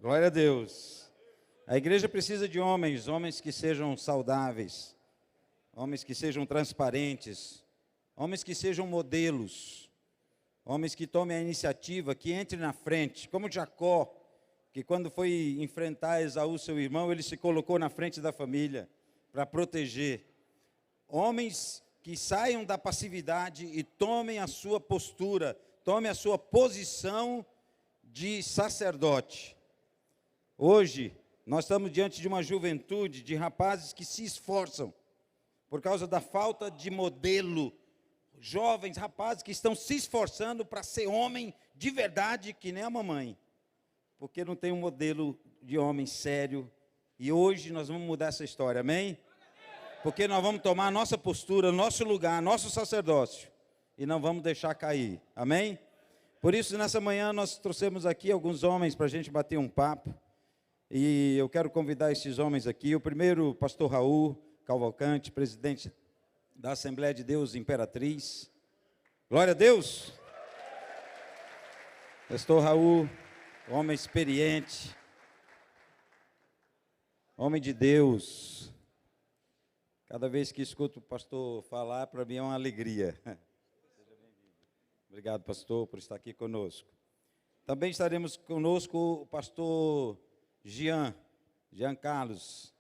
Glória a Deus. A igreja precisa de homens que sejam saudáveis, homens que sejam transparentes, homens que sejam modelos, homens que tomem a iniciativa, que entrem na frente, como Jacó, que quando foi enfrentar Esaú, seu irmão, ele se colocou na frente da família para proteger. Homens que saiam da passividade e tomem a sua postura, tomem a sua posição de sacerdote. Hoje, nós estamos diante de uma juventude de rapazes que se esforçam por causa da falta de modelo. Jovens rapazes que estão se esforçando para ser homem de verdade, que nem a mamãe, porque não tem um modelo de homem sério. E hoje nós vamos mudar essa história, amém? Porque nós vamos tomar a nossa postura, nosso lugar, nosso sacerdócio, e não vamos deixar cair, amém? Por isso, nessa manhã, nós trouxemos aqui alguns homens para a gente bater um papo. E eu quero convidar esses homens aqui. O primeiro, pastor Raul Cavalcante, presidente da Assembleia de Deus Imperatriz. Glória a Deus! Pastor Raul, homem experiente, homem de Deus. Cada vez que escuto o pastor falar, para mim é uma alegria. Seja bem-vindo. Obrigado, pastor, por estar aqui conosco. Também estaremos conosco o pastor Jean Carlos,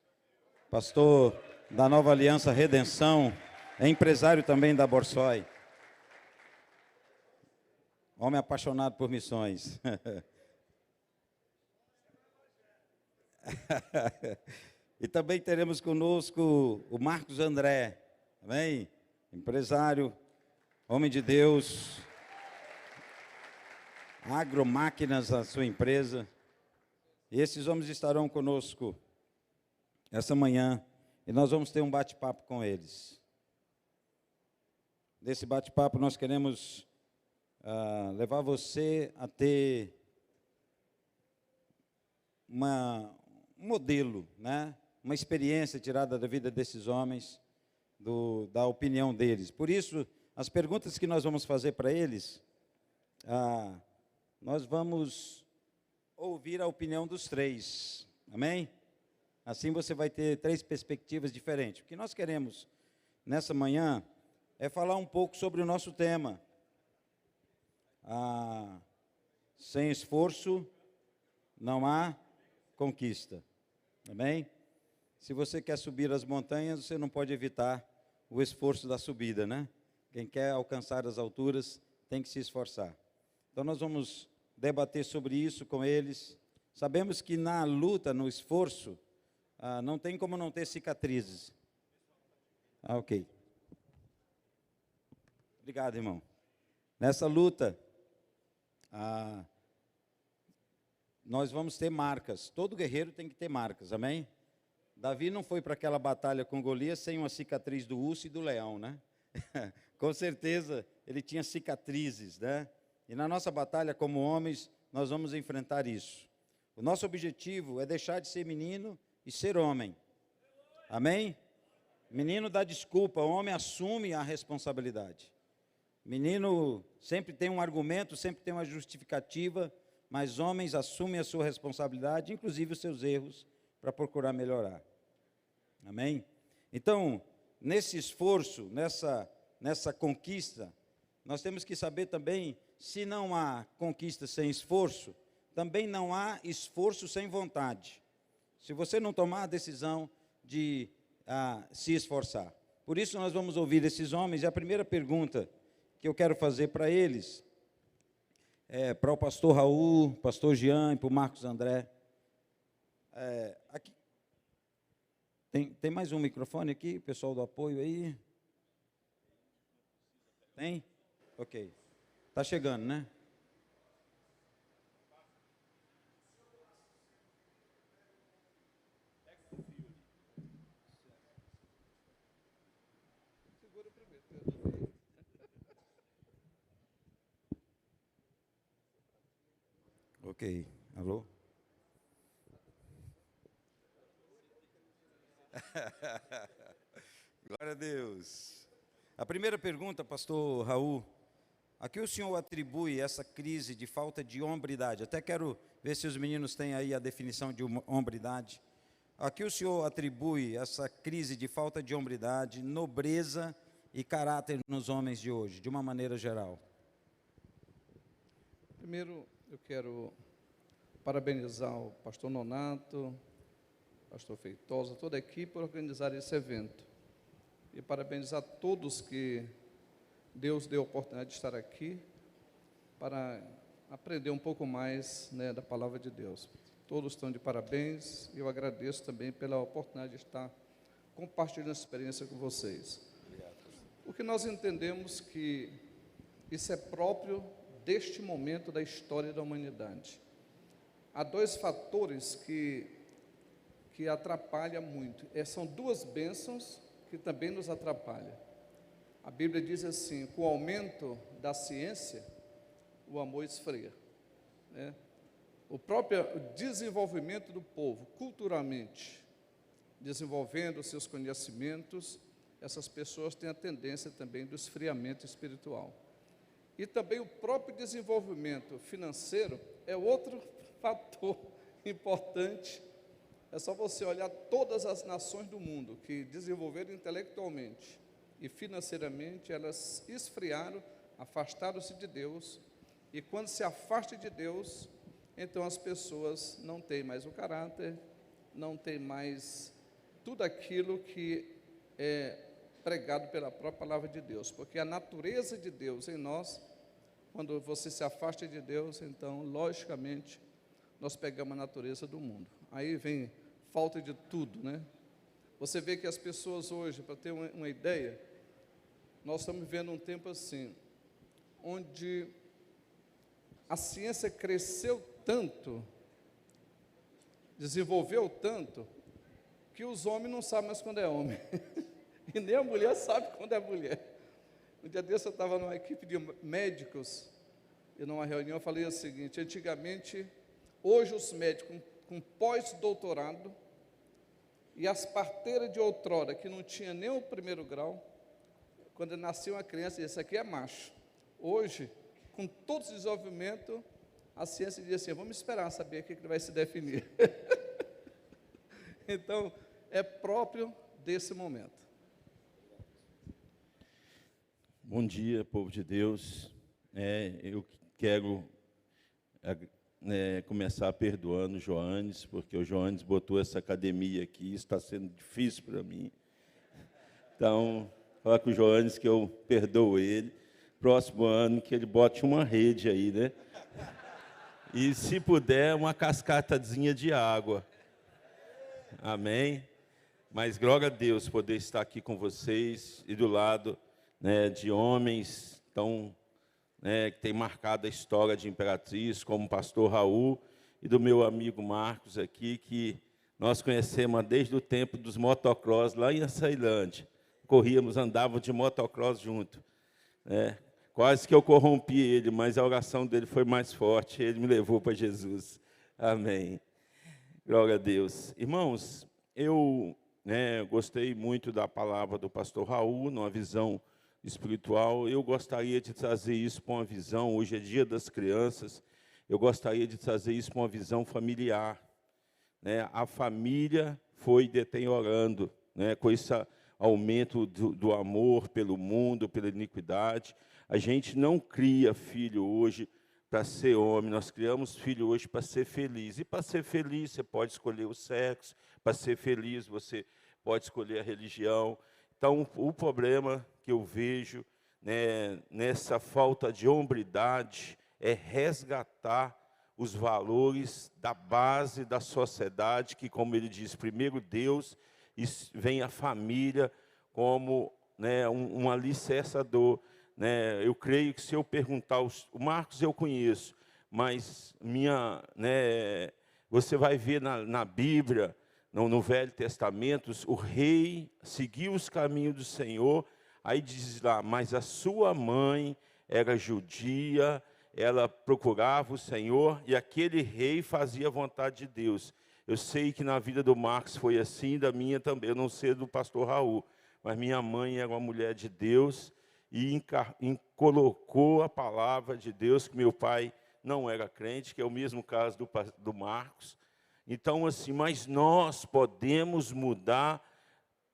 pastor da Nova Aliança Redenção, é empresário também da Borsoi. Homem apaixonado por missões. E também teremos conosco o Marcos André, amém? Empresário, homem de Deus, Agromáquinas, a sua empresa. E esses homens estarão conosco essa manhã, e nós vamos ter um bate-papo com eles. Nesse bate-papo nós queremos levar você a ter um modelo, né? Uma experiência tirada da vida desses homens, da opinião deles. Por isso, as perguntas que nós vamos fazer para eles, nós vamos ouvir a opinião dos três, amém? Assim você vai ter três perspectivas diferentes. O que nós queremos nessa manhã é falar um pouco sobre o nosso tema. Sem esforço não há conquista, amém? Se você quer subir as montanhas, você não pode evitar o esforço da subida, né? Quem quer alcançar as alturas tem que se esforçar. Então nós vamos debater sobre isso com eles. Sabemos que na luta, no esforço, não tem como não ter cicatrizes. Ok. Obrigado, irmão. Nessa luta, nós vamos ter marcas. Todo guerreiro tem que ter marcas, amém? Davi não foi para aquela batalha com Golias sem uma cicatriz do urso e do leão, né? Com certeza, ele tinha cicatrizes, né? E na nossa batalha como homens, nós vamos enfrentar isso. O nosso objetivo é deixar de ser menino e ser homem. Amém? Menino dá desculpa, o homem assume a responsabilidade. Menino sempre tem um argumento, sempre tem uma justificativa, mas homens assumem a sua responsabilidade, inclusive os seus erros, para procurar melhorar. Amém? Então, nesse esforço, nessa conquista, nós temos que saber também, se não há conquista sem esforço, também não há esforço sem vontade. Se você não tomar a decisão de se esforçar. Por isso nós vamos ouvir esses homens, e a primeira pergunta que eu quero fazer para eles, para o pastor Raul, pastor Jean e para o Marcos André. Aqui, tem mais um microfone aqui, pessoal do apoio aí? Tem? Ok. Está chegando, né? Ok. Alô? Glória a Deus. A primeira pergunta, pastor Raul, A que o senhor atribui essa crise de falta de hombridade? Até quero ver se os meninos têm aí a definição de hombridade. A que o senhor atribui essa crise de falta de hombridade, nobreza e caráter nos homens de hoje, de uma maneira geral? Primeiro, eu quero parabenizar o pastor Nonato, pastor Feitosa, toda a equipe por organizar esse evento. E parabenizar todos que Deus deu a oportunidade de estar aqui para aprender um pouco mais, né, da palavra de Deus. Todos estão de parabéns e eu agradeço também pela oportunidade de estar compartilhando essa experiência com vocês. Porque nós entendemos que isso é próprio deste momento da história da humanidade. Há dois fatores que atrapalham muito. São duas bênçãos que também nos atrapalham. A Bíblia diz assim: com o aumento da ciência, o amor esfria, né? O próprio desenvolvimento do povo, culturalmente, desenvolvendo seus conhecimentos, essas pessoas têm a tendência também do esfriamento espiritual. E também o próprio desenvolvimento financeiro é outro fator importante. É só você olhar todas as nações do mundo que desenvolveram intelectualmente e financeiramente, elas esfriaram, afastaram-se de Deus, e quando se afasta de Deus, então as pessoas não têm mais o caráter, não têm mais tudo aquilo que é pregado pela própria palavra de Deus, porque a natureza de Deus em nós, quando você se afasta de Deus, então, logicamente, nós pegamos a natureza do mundo. Aí vem falta de tudo, né? Você vê que as pessoas hoje, para ter uma ideia, nós estamos vivendo um tempo assim, onde a ciência cresceu tanto, desenvolveu tanto, que os homens não sabem mais quando é homem, e nem a mulher sabe quando é mulher. Um dia desse eu estava numa equipe de médicos, e numa reunião eu falei o seguinte: antigamente, hoje os médicos com pós-doutorado, e as parteiras de outrora, que não tinha nem o primeiro grau, quando nascia uma criança, esse aqui é macho. Hoje, com todo esse desenvolvimento, a ciência diz assim: vamos esperar saber o que ele vai se definir. Então, é próprio desse momento. Bom dia, povo de Deus. Eu quero começar perdoando o Joanes, porque o Joanes botou essa academia aqui, está sendo difícil para mim. Então, falar com o Joanes que eu perdoo ele. Próximo ano que ele bote uma rede aí, né? E, se puder, uma cascatazinha de água. Amém? Mas glória a Deus poder estar aqui com vocês e do lado, né, de homens tão, né, que tem marcado a história de Imperatriz, como o pastor Raul e do meu amigo Marcos aqui, que nós conhecemos desde o tempo dos motocross lá em Açailândia. Corríamos, andávamos de motocross junto, né? Quase que eu corrompi ele, mas a oração dele foi mais forte, ele me levou para Jesus. Amém. Glória a Deus. Irmãos, eu gostei muito da palavra do pastor Raul, numa visão espiritual. Eu gostaria de trazer isso para uma visão, hoje é dia das crianças, eu gostaria de trazer isso para uma visão familiar, né? A família foi deteriorando, né, com esse aumento do amor pelo mundo, pela iniquidade. A gente não cria filho hoje para ser homem, nós criamos filho hoje para ser feliz. E para ser feliz, você pode escolher o sexo, para ser feliz, você pode escolher a religião. Então, o problema que eu vejo, né, nessa falta de hombridade é resgatar os valores da base da sociedade, que, como ele diz, primeiro Deus, e vem a família como, né, um alicerçador. Né? Eu creio que se eu perguntar, o Marcos eu conheço, mas você vai ver na Bíblia, no Velho Testamento, o rei seguiu os caminhos do Senhor, aí diz lá, mas a sua mãe era judia, ela procurava o Senhor, e aquele rei fazia a vontade de Deus. Eu sei que na vida do Marcos foi assim, da minha também, eu não sei do pastor Raul, mas minha mãe era uma mulher de Deus, e colocou a palavra de Deus, que meu pai não era crente, que é o mesmo caso do Marcos. Então, assim, mas nós podemos mudar,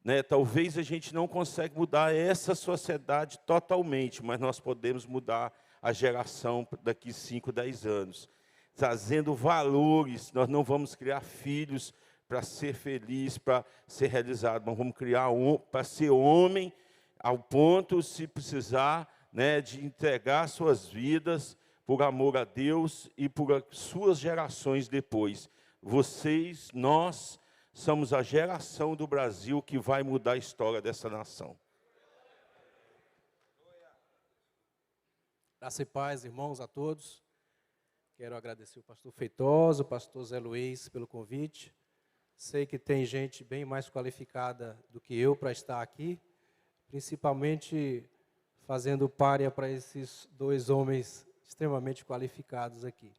né? Talvez a gente não consiga mudar essa sociedade totalmente, mas nós podemos mudar a geração daqui 5, 10 anos. Trazendo valores, nós não vamos criar filhos para ser feliz, para ser realizado, mas vamos criar para ser homem, ao ponto, se precisar, né, de entregar suas vidas por amor a Deus e por suas gerações depois. Vocês, nós, somos a geração do Brasil que vai mudar a história dessa nação. Graça e paz, irmãos, a todos. Quero agradecer o pastor Feitosa, o pastor Zé Luiz pelo convite. Sei que tem gente bem mais qualificada do que eu para estar aqui, principalmente fazendo párea para esses dois homens extremamente qualificados aqui.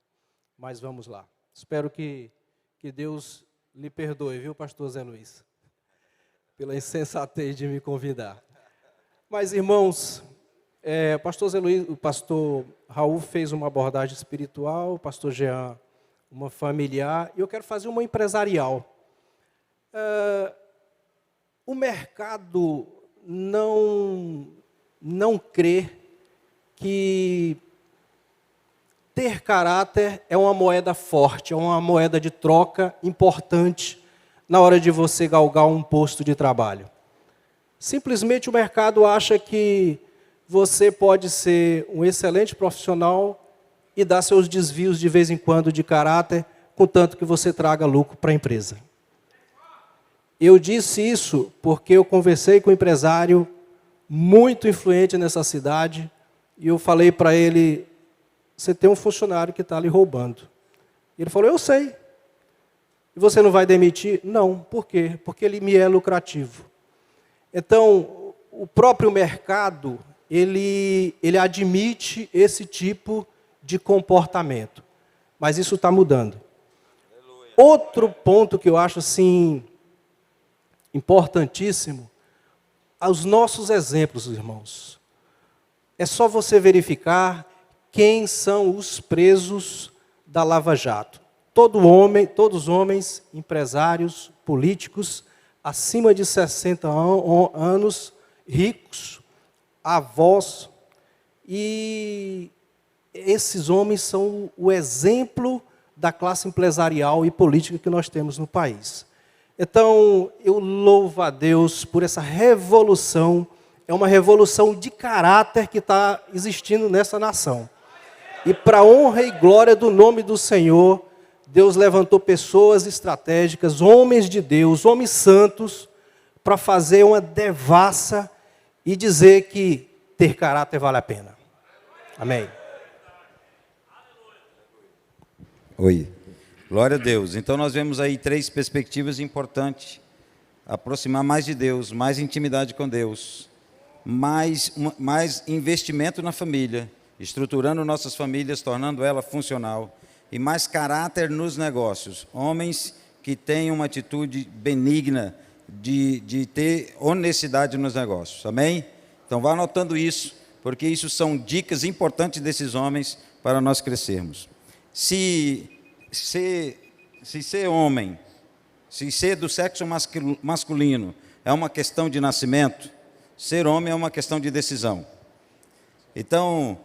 Mas vamos lá. Espero que Deus lhe perdoe, viu, pastor Zé Luiz, pela insensatez de me convidar. Mas, irmãos, pastor Zé Luiz, o pastor Raul fez uma abordagem espiritual, o pastor Jean uma familiar, e eu quero fazer uma empresarial. O mercado não crê que ter caráter é uma moeda forte, é uma moeda de troca importante na hora de você galgar um posto de trabalho. Simplesmente o mercado acha que você pode ser um excelente profissional e dar seus desvios de vez em quando de caráter, contanto que você traga lucro para a empresa. Eu disse isso porque eu conversei com um empresário muito influente nessa cidade e eu falei para ele: você tem um funcionário que está lhe roubando. Ele falou: eu sei. E você não vai demitir? Não. Por quê? Porque ele me é lucrativo. Então, o próprio mercado, ele admite esse tipo de comportamento. Mas isso está mudando. Aleluia. Outro ponto que eu acho assim importantíssimo, os nossos exemplos, irmãos. É só você verificar quem são os presos da Lava Jato. Todos homens, empresários, políticos, acima de 60 anos, ricos, avós, e esses homens são o exemplo da classe empresarial e política que nós temos no país. Então, eu louvo a Deus por essa revolução, é uma revolução de caráter que está existindo nessa nação. E para a honra e glória do nome do Senhor, Deus levantou pessoas estratégicas, homens de Deus, homens santos, para fazer uma devassa e dizer que ter caráter vale a pena. Amém. Oi. Glória a Deus. Então nós vemos aí 3 perspectivas importantes. Aproximar mais de Deus, mais intimidade com Deus, mais investimento na família, estruturando nossas famílias, tornando ela funcional, e mais caráter nos negócios. Homens que têm uma atitude benigna de ter honestidade nos negócios. Amém? Então vá anotando isso, porque isso são dicas importantes desses homens para nós crescermos. Se ser homem, se ser do sexo masculino é uma questão de nascimento, ser homem é uma questão de decisão. Então,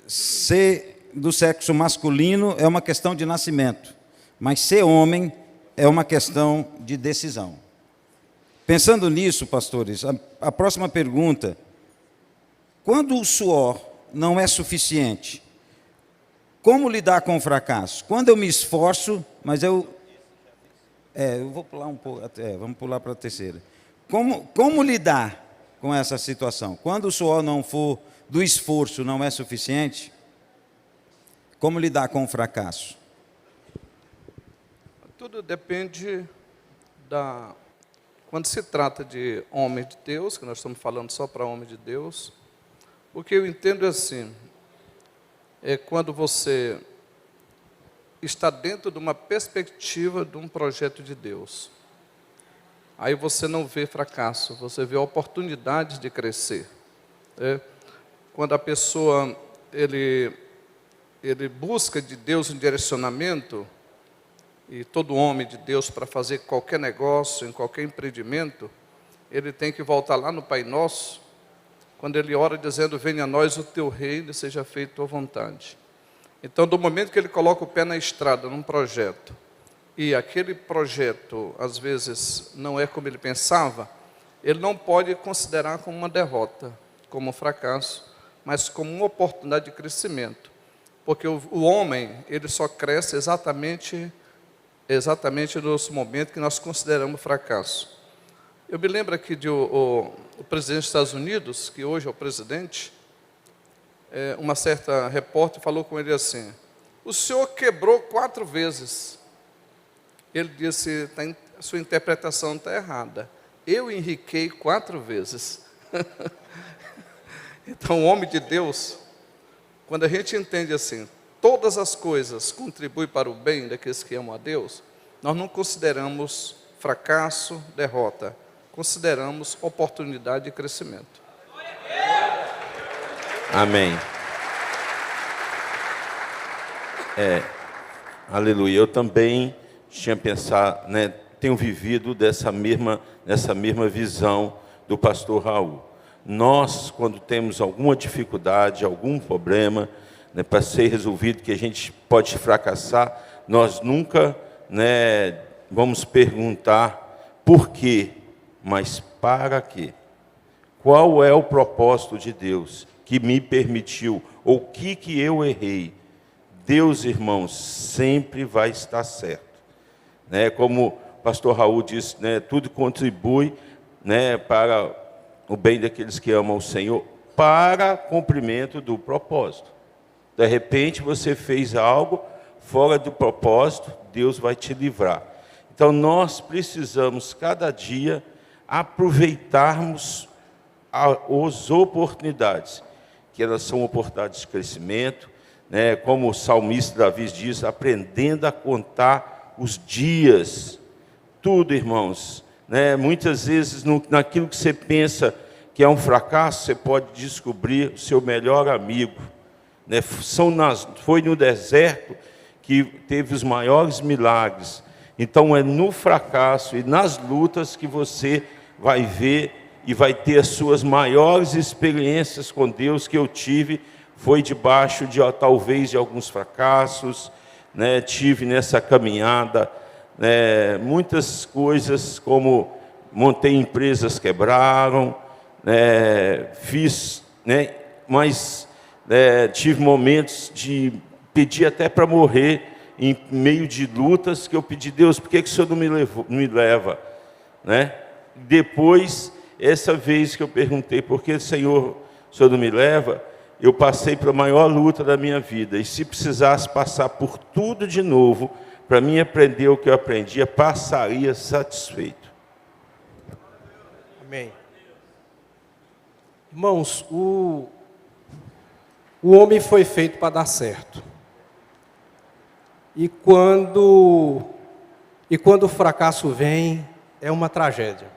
ser do sexo masculino é uma questão de nascimento, mas ser homem é uma questão de decisão. Pensando nisso, pastores, a próxima pergunta: quando o suor não é suficiente, como lidar com o fracasso? Quando eu me esforço, mas eu vou pular um pouco, vamos pular para a terceira. Como lidar com essa situação? Quando o suor não for do esforço, não é suficiente, como lidar com o fracasso? Tudo depende quando se trata de homem de Deus, que nós estamos falando só para homem de Deus, o que eu entendo é assim, é quando você está dentro de uma perspectiva de um projeto de Deus. Aí você não vê fracasso, você vê oportunidades de crescer. Quando a pessoa ele busca de Deus um direcionamento, e todo homem de Deus, para fazer qualquer negócio, em qualquer empreendimento, ele tem que voltar lá no Pai Nosso, quando ele ora dizendo: venha a nós o teu reino e seja feita a tua vontade. Então, do momento que ele coloca o pé na estrada, num projeto, e aquele projeto, às vezes, não é como ele pensava, ele não pode considerar como uma derrota, como um fracasso, mas como uma oportunidade de crescimento. Porque o homem, ele só cresce exatamente nos momentos que nós consideramos fracasso. Eu me lembro aqui de o presidente dos Estados Unidos, que hoje é o presidente, uma certa repórter falou com ele assim: o senhor quebrou 4 vezes. Ele disse: a sua interpretação está errada. Eu enriquei 4 vezes. Então, o homem de Deus, quando a gente entende assim, todas as coisas contribuem para o bem daqueles que amam a Deus, nós não consideramos fracasso, derrota, consideramos oportunidade de crescimento. Amém. Aleluia. Eu também tinha pensado, tenho vivido nessa mesma visão do pastor Raul. Nós, quando temos alguma dificuldade, algum problema, para ser resolvido, que a gente pode fracassar, nós nunca vamos perguntar por quê, mas para quê? Qual é o propósito de Deus que me permitiu, ou o que eu errei? Deus, irmãos, sempre vai estar certo. Como o pastor Raul disse, tudo contribui para o bem daqueles que amam o Senhor, para cumprimento do propósito. De repente você fez algo fora do propósito, Deus vai te livrar. Então nós precisamos cada dia aproveitarmos as oportunidades, que elas são oportunidades de crescimento, como o salmista Davi diz, aprendendo a contar os dias. Tudo, irmãos, muitas vezes naquilo que você pensa que é um fracasso, você pode descobrir o seu melhor amigo. Foi no deserto que teve os maiores milagres. Então é no fracasso e nas lutas que você vai ver e vai ter as suas maiores experiências com Deus. Que eu tive foi debaixo talvez de alguns fracassos, tive nessa caminhada muitas coisas, como montei empresas, quebraram, fiz, mas tive momentos de pedir até para morrer em meio de lutas, que eu pedi: Deus, por que o Senhor não me leva? Depois, essa vez que eu perguntei por que o Senhor não me leva, eu passei para a maior luta da minha vida, e se precisasse passar por tudo de novo, para mim aprender o que eu aprendia, passaria satisfeito. Amém. Irmãos, o homem foi feito para dar certo. E quando o fracasso vem, é uma tragédia.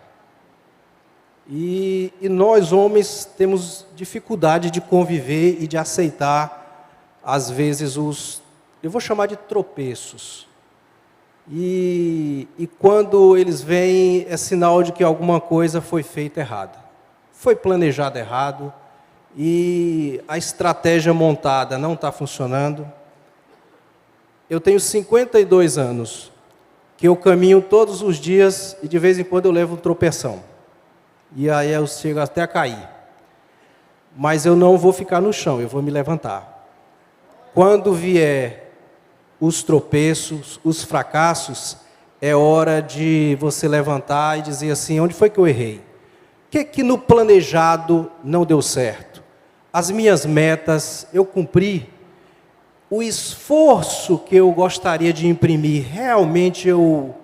E nós, homens, temos dificuldade de conviver e de aceitar, às vezes, eu vou chamar de tropeços. E quando eles vêm, é sinal de que alguma coisa foi feita errada. Foi planejado errado, e a estratégia montada não está funcionando. Eu tenho 52 anos, que eu caminho todos os dias, e de vez em quando eu levo um tropeção. E aí eu chego até a cair. Mas eu não vou ficar no chão, eu vou me levantar. Quando vier os tropeços, os fracassos, é hora de você levantar e dizer assim: onde foi que eu errei? O que no planejado não deu certo? As minhas metas eu cumpri? O esforço que eu gostaria de imprimir, realmente eu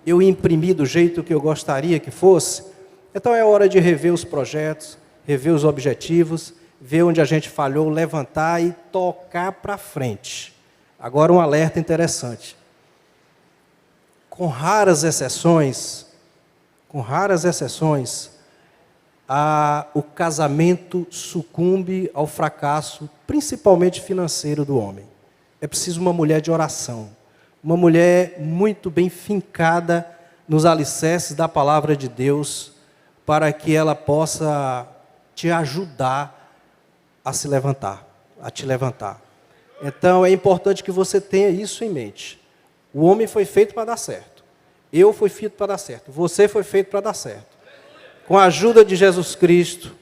imprimi do jeito que eu gostaria que fosse? Então é hora de rever os projetos, rever os objetivos, ver onde a gente falhou, levantar e tocar para frente. Agora um alerta interessante. Com raras exceções, o casamento sucumbe ao fracasso, principalmente financeiro do homem. É preciso uma mulher de oração, uma mulher muito bem fincada nos alicerces da palavra de Deus, para que ela possa te ajudar a se levantar, a te levantar. Então é importante que você tenha isso em mente. O homem foi feito para dar certo. Eu fui feito para dar certo. Você foi feito para dar certo. Com a ajuda de Jesus Cristo,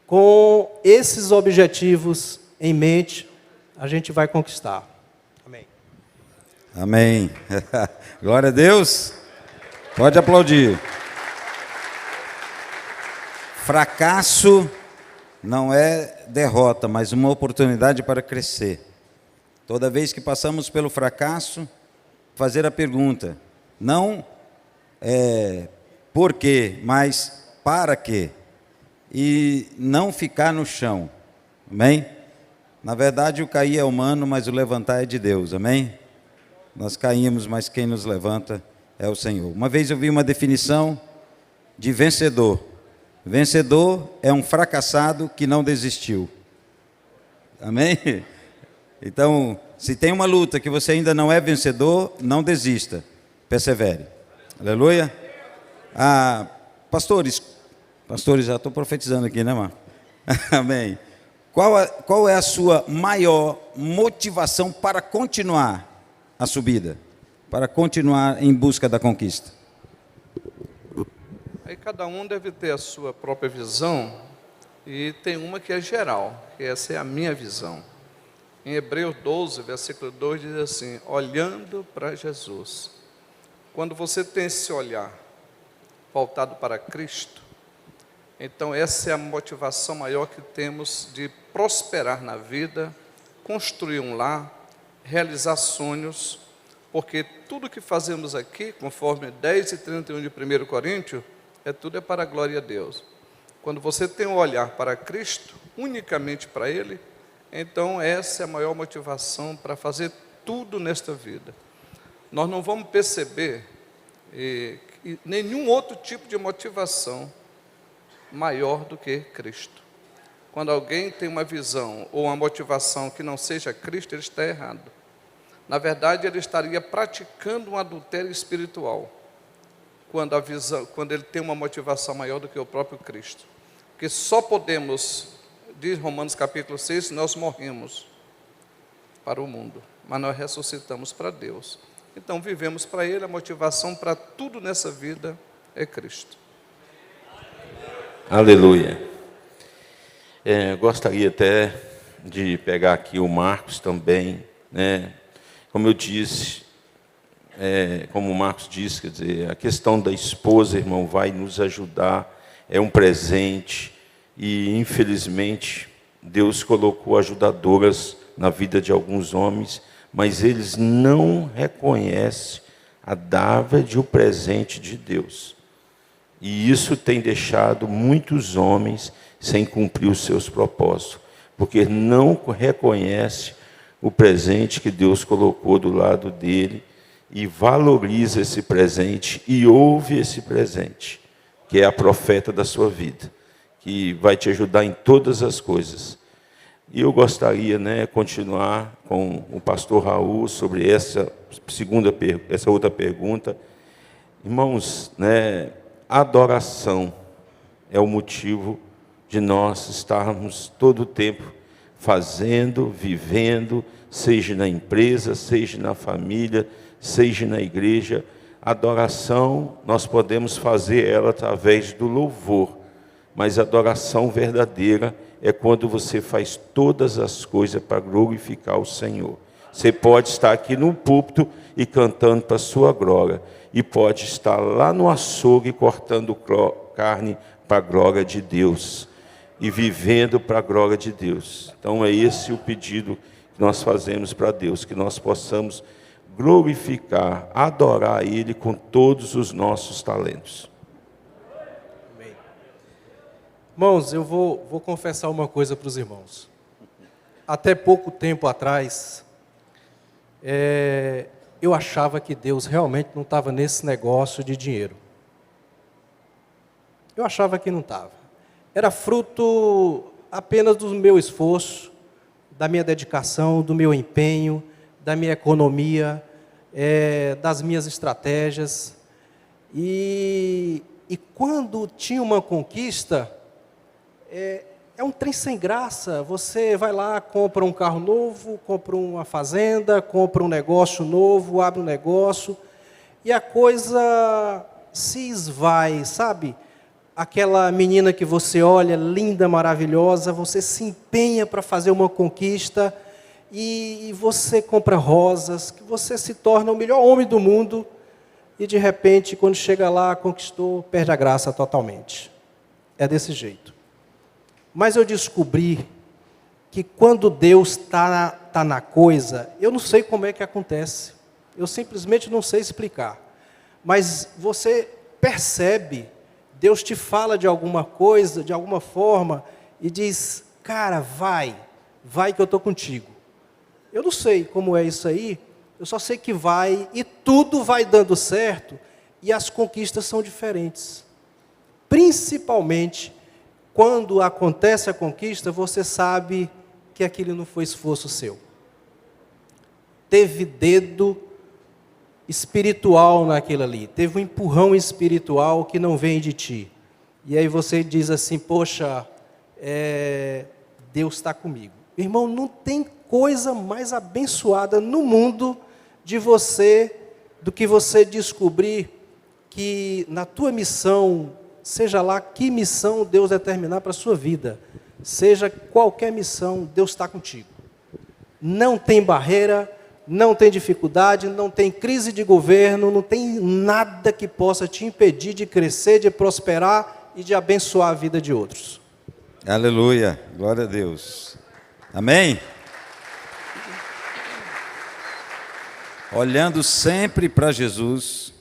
com esses objetivos em mente, a gente vai conquistar. Amém. Amém. Glória a Deus. Pode aplaudir. Fracasso não é derrota, mas uma oportunidade para crescer. Toda vez que passamos pelo fracasso, fazer a pergunta, não por quê, mas para quê? E não ficar no chão. Amém? Na verdade, o cair é humano, mas o levantar é de Deus. Amém? Nós caímos, mas quem nos levanta é o Senhor. Uma vez eu vi uma definição de vencedor. Vencedor é um fracassado que não desistiu. Amém? Então, se tem uma luta que você ainda não é vencedor, não desista. Persevere. Aleluia. Pastores, já estou profetizando aqui, né, irmão? Amém. Qual é a sua maior motivação para continuar a subida? Para continuar em busca da conquista? Aí cada um deve ter a sua própria visão, e tem uma que é geral, que essa é a minha visão. Em Hebreus 12, versículo 2, diz assim: olhando para Jesus. Quando você tem esse olhar voltado para Cristo, então essa é a motivação maior que temos de prosperar na vida, construir um lar, realizar sonhos, porque tudo que fazemos aqui, conforme 10:31 de 1 Coríntios, tudo é para a glória a Deus. Quando você tem um olhar para Cristo, unicamente para Ele, então essa é a maior motivação para fazer tudo nesta vida. Nós não vamos perceber nenhum outro tipo de motivação maior do que Cristo. Quando alguém tem uma visão ou uma motivação que não seja Cristo, ele está errado. Na verdade, ele estaria praticando um adultério espiritual, quando ele tem uma motivação maior do que o próprio Cristo. Porque só podemos, diz Romanos capítulo 6, nós morremos para o mundo, mas nós ressuscitamos para Deus. Então vivemos para Ele, a motivação para tudo nessa vida é Cristo. Aleluia. Gostaria até de pegar aqui o Marcos também, né? Como eu disse, como o Marcos disse, quer dizer, a questão da esposa, irmão, vai nos ajudar, é um presente, e infelizmente Deus colocou ajudadoras na vida de alguns homens, mas eles não reconhecem a dádiva e o presente de Deus. E isso tem deixado muitos homens sem cumprir os seus propósitos, porque não reconhece o presente que Deus colocou do lado dele e valoriza esse presente e ouve esse presente, que é a profeta da sua vida, que vai te ajudar em todas as coisas. E eu gostaria, continuar com o pastor Raul sobre essa outra pergunta. Irmãos, a adoração é o motivo de nós estarmos todo o tempo fazendo, vivendo, seja na empresa, seja na família, seja na igreja. A adoração, nós podemos fazer ela através do louvor, mas a adoração verdadeira é quando você faz todas as coisas para glorificar o Senhor. Você pode estar aqui no púlpito e cantando para a sua glória, e pode estar lá no açougue cortando carne para a glória de Deus, e vivendo para a glória de Deus. Então é esse o pedido que nós fazemos para Deus, que nós possamos glorificar, adorar Ele com todos os nossos talentos. Irmãos, eu vou confessar uma coisa para os irmãos. Até pouco tempo atrás, eu achava que Deus realmente não estava nesse negócio de dinheiro. Eu achava que não estava. era fruto apenas do meu esforço, da minha dedicação, do meu empenho, da minha economia, das minhas estratégias. E quando tinha uma conquista, é um trem sem graça. Você vai lá, compra um carro novo, compra uma fazenda, compra um negócio novo, abre um negócio, e a coisa se esvai, sabe? Aquela menina que você olha, linda, maravilhosa, você se empenha para fazer uma conquista, e você compra rosas, que você se torna o melhor homem do mundo, e de repente, quando chega lá, conquistou, perde a graça totalmente. É desse jeito. Mas eu descobri que quando Deus está na coisa, eu não sei como é que acontece. Eu simplesmente não sei explicar. Mas você percebe, Deus te fala de alguma coisa, de alguma forma, e diz, cara, vai que eu estou contigo. Eu não sei como é isso aí, eu só sei que vai, e tudo vai dando certo, e as conquistas são diferentes. Principalmente, quando acontece a conquista, você sabe que aquilo não foi esforço seu. Teve dedo espiritual naquilo ali, teve um empurrão espiritual que não vem de ti. E aí você diz assim, poxa, Deus está comigo. Irmão, não tem coisa mais abençoada no mundo do que você descobrir que na tua missão, seja lá que missão Deus determinar para a sua vida, seja qualquer missão, Deus está contigo. Não tem barreira, não tem dificuldade, não tem crise de governo, não tem nada que possa te impedir de crescer, de prosperar e de abençoar a vida de outros. Aleluia, glória a Deus. Amém? Olhando sempre para Jesus,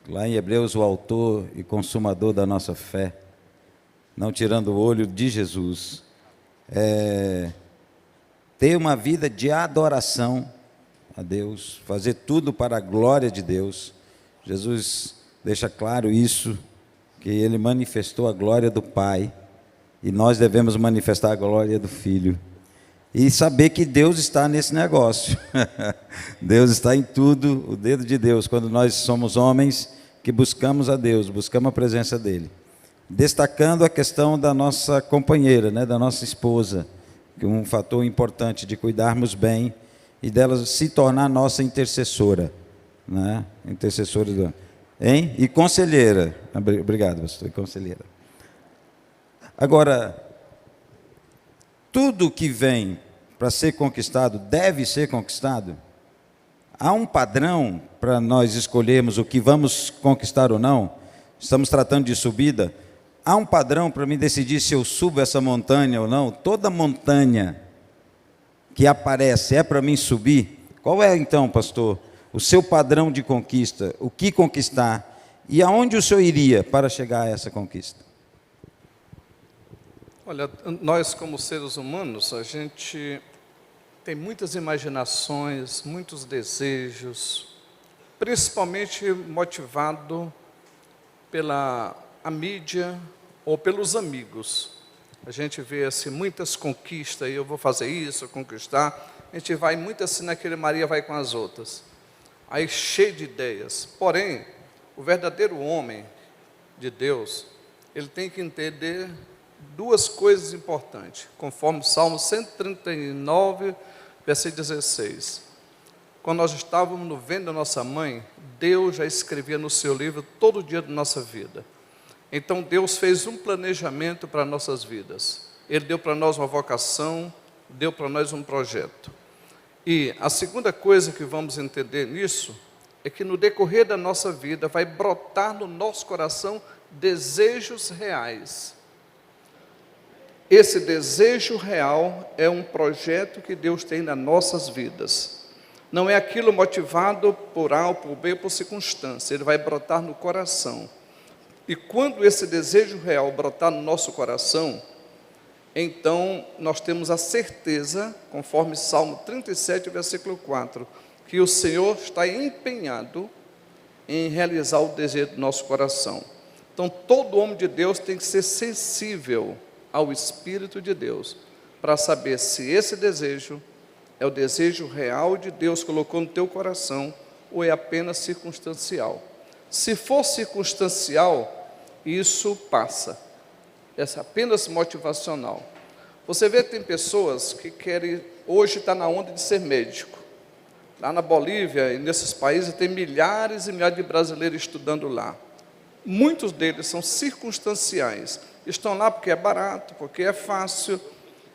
lá em Hebreus, o autor e consumador da nossa fé, não tirando o olho de Jesus, ter uma vida de adoração a Deus, fazer tudo para a glória de Deus. Jesus deixa claro isso, que Ele manifestou a glória do Pai, e nós devemos manifestar a glória do Filho. E saber que Deus está nesse negócio. Deus está em tudo, o dedo de Deus, quando nós somos homens que buscamos a Deus, buscamos a presença dEle. Destacando a questão da nossa companheira, da nossa esposa, que é um fator importante de cuidarmos bem e dela se tornar nossa intercessora. Intercessora e conselheira. Obrigado, pastor, conselheira. Agora, tudo que vem para ser conquistado deve ser conquistado? Há um padrão para nós escolhermos o que vamos conquistar ou não? Estamos tratando de subida. Há um padrão para mim decidir se eu subo essa montanha ou não? Toda montanha que aparece é para mim subir? Qual é então, pastor, o seu padrão de conquista? O que conquistar? E aonde o senhor iria para chegar a essa conquista? Olha, nós como seres humanos, a gente tem muitas imaginações, muitos desejos, principalmente motivado pela mídia ou pelos amigos. A gente vê assim, muitas conquistas, eu vou fazer isso, conquistar. A gente vai muito assim naquele Maria vai com as outras. Aí cheio de ideias. Porém, o verdadeiro homem de Deus, ele tem que entender duas coisas importantes, conforme o Salmo 139, versículo 16. Quando nós estávamos no ventre da nossa mãe, Deus já escrevia no seu livro todo dia da nossa vida. Então Deus fez um planejamento para nossas vidas. Ele deu para nós uma vocação, deu para nós um projeto. E a segunda coisa que vamos entender nisso é que no decorrer da nossa vida vai brotar no nosso coração desejos reais. Esse desejo real é um projeto que Deus tem nas nossas vidas. Não é aquilo motivado por A ou por B, por circunstância. Ele vai brotar no coração. E quando esse desejo real brotar no nosso coração, então nós temos a certeza, conforme Salmo 37, versículo 4, que o Senhor está empenhado em realizar o desejo do nosso coração. Então, todo homem de Deus tem que ser sensível ao Espírito de Deus, para saber se esse desejo é o desejo real de Deus que colocou no teu coração, ou é apenas circunstancial. Se for circunstancial, isso passa. É apenas motivacional. Você vê que tem pessoas que querem, hoje está na onda de ser médico. Lá na Bolívia e nesses países tem milhares e milhares de brasileiros estudando lá. Muitos deles são circunstanciais. Estão lá porque é barato, porque é fácil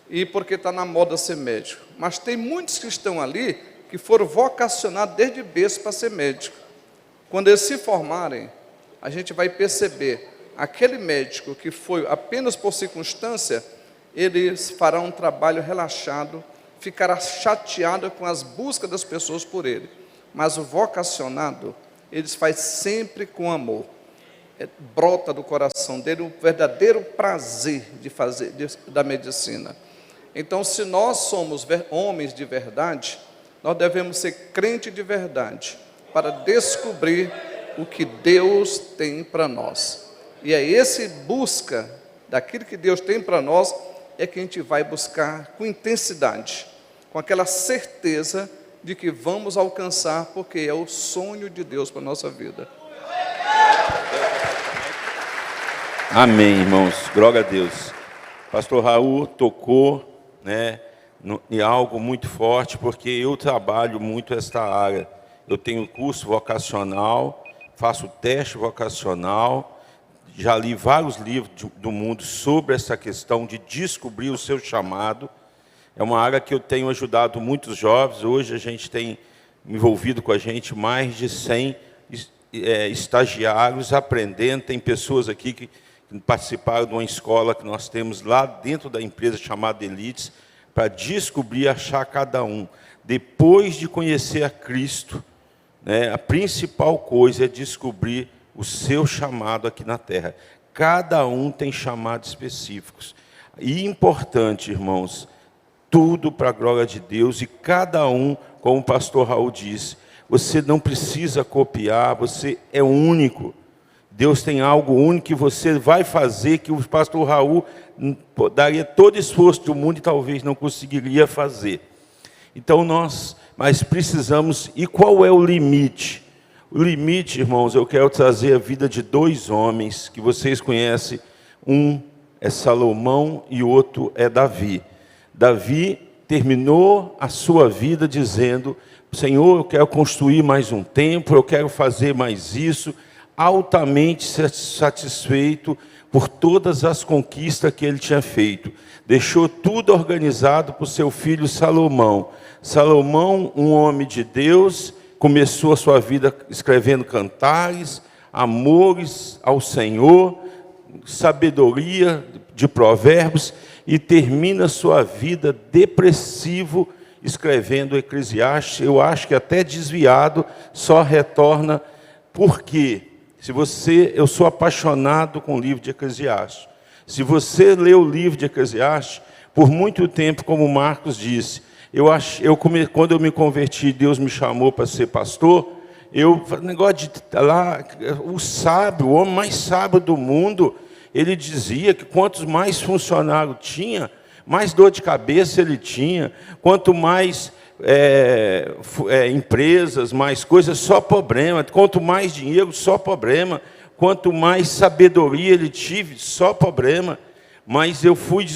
e porque está na moda ser médico. Mas tem muitos que estão ali que foram vocacionados desde berço para ser médico. Quando eles se formarem, a gente vai perceber, aquele médico que foi apenas por circunstância, ele fará um trabalho relaxado, ficará chateado com as buscas das pessoas por ele. Mas o vocacionado, ele faz sempre com amor. Brota do coração dele um verdadeiro prazer de fazer da medicina. Então, se nós somos homens de verdade, nós devemos ser crente de verdade, para descobrir o que Deus tem para nós. E é esse busca daquilo que Deus tem para nós, é que a gente vai buscar com intensidade, com aquela certeza de que vamos alcançar, porque é o sonho de Deus para a nossa vida. Amém, irmãos. Glória a Deus. Pastor Raul tocou, em algo muito forte, porque eu trabalho muito esta área. Eu tenho curso vocacional, faço teste vocacional, já li vários livros do mundo sobre essa questão de descobrir o seu chamado. É uma área que eu tenho ajudado muitos jovens. Hoje a gente tem envolvido com a gente mais de 100 estagiários aprendendo. Tem pessoas aqui que participaram de uma escola que nós temos lá dentro da empresa chamada Elites, para descobrir, achar cada um. Depois de conhecer a Cristo, a principal coisa é descobrir o seu chamado aqui na terra. Cada um tem chamados específicos. E importante, irmãos, tudo para a glória de Deus, e cada um, como o pastor Raul disse, você não precisa copiar, você é único. Deus tem algo único que você vai fazer, que o pastor Raul daria todo esforço do mundo e talvez não conseguiria fazer. Então mas precisamos, e qual é o limite? O limite, irmãos, eu quero trazer a vida de dois homens que vocês conhecem. Um é Salomão e o outro é Davi. Davi terminou a sua vida dizendo: Senhor, eu quero construir mais um templo, eu quero fazer mais isso, altamente satisfeito por todas as conquistas que ele tinha feito. Deixou tudo organizado para o seu filho Salomão. Salomão, um homem de Deus, começou a sua vida escrevendo cantares, amores ao Senhor, sabedoria de provérbios, e termina sua vida depressivo, escrevendo Eclesiastes. Eu acho que até desviado, só retorna. Por quê? Eu sou apaixonado com o livro de Eclesiastes. Se você lê o livro de Eclesiastes, por muito tempo, como Marcos disse, quando eu me converti, Deus me chamou para ser pastor, negócio de lá, o sábio, o homem mais sábio do mundo, ele dizia que quantos mais funcionários tinha, mais dor de cabeça ele tinha, quanto mais empresas, mais coisas, só problema. Quanto mais dinheiro, só problema. Quanto mais sabedoria ele tive, só problema. Mas eu fui,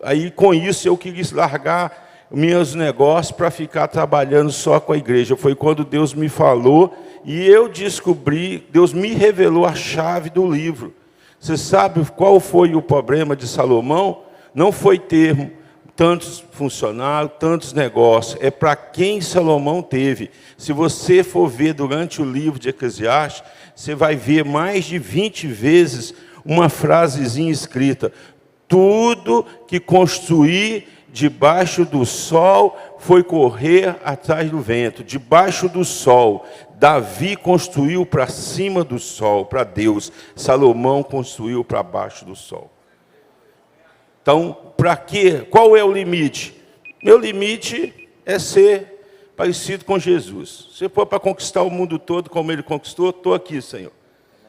aí com isso eu quis largar meus negócios para ficar trabalhando só com a igreja. Foi quando Deus me falou e eu descobri, Deus me revelou a chave do livro. Você sabe qual foi o problema de Salomão? Não foi ter tantos funcionários, tantos negócios. É para quem Salomão teve. Se você for ver durante o livro de Eclesiastes, você vai ver mais de 20 vezes uma frasezinha escrita: tudo que construí debaixo do sol foi correr atrás do vento. Debaixo do sol, Davi construiu para cima do sol, para Deus. Salomão construiu para baixo do sol. Então, para quê? Qual é o limite? Meu limite é ser parecido com Jesus. Se for para conquistar o mundo todo como ele conquistou, estou aqui, Senhor.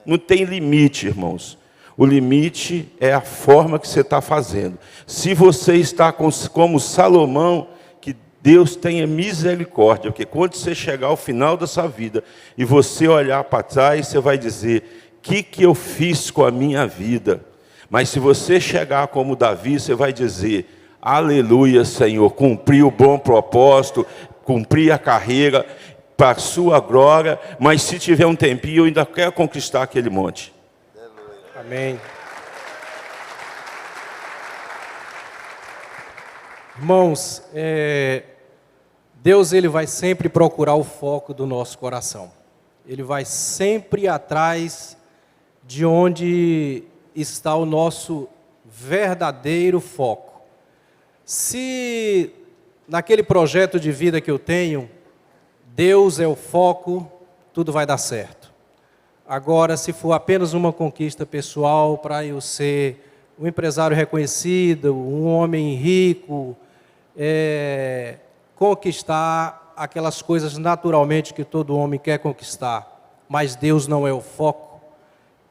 Não tem limite, irmãos. O limite é a forma que você está fazendo. Se você está como Salomão, que Deus tenha misericórdia, porque quando você chegar ao final da sua vida e você olhar para trás, você vai dizer: o que eu fiz com a minha vida? Mas se você chegar como Davi, você vai dizer: aleluia, Senhor, cumpri o bom propósito, cumpri a carreira para a sua glória, mas se tiver um tempinho, eu ainda quero conquistar aquele monte. Amém. Irmãos, Deus ele vai sempre procurar o foco do nosso coração. Ele vai sempre atrás de onde está o nosso verdadeiro foco. Se naquele projeto de vida que eu tenho, Deus é o foco, tudo vai dar certo. Agora, se for apenas uma conquista pessoal para eu ser um empresário reconhecido, um homem rico, conquistar aquelas coisas naturalmente que todo homem quer conquistar, mas Deus não é o foco,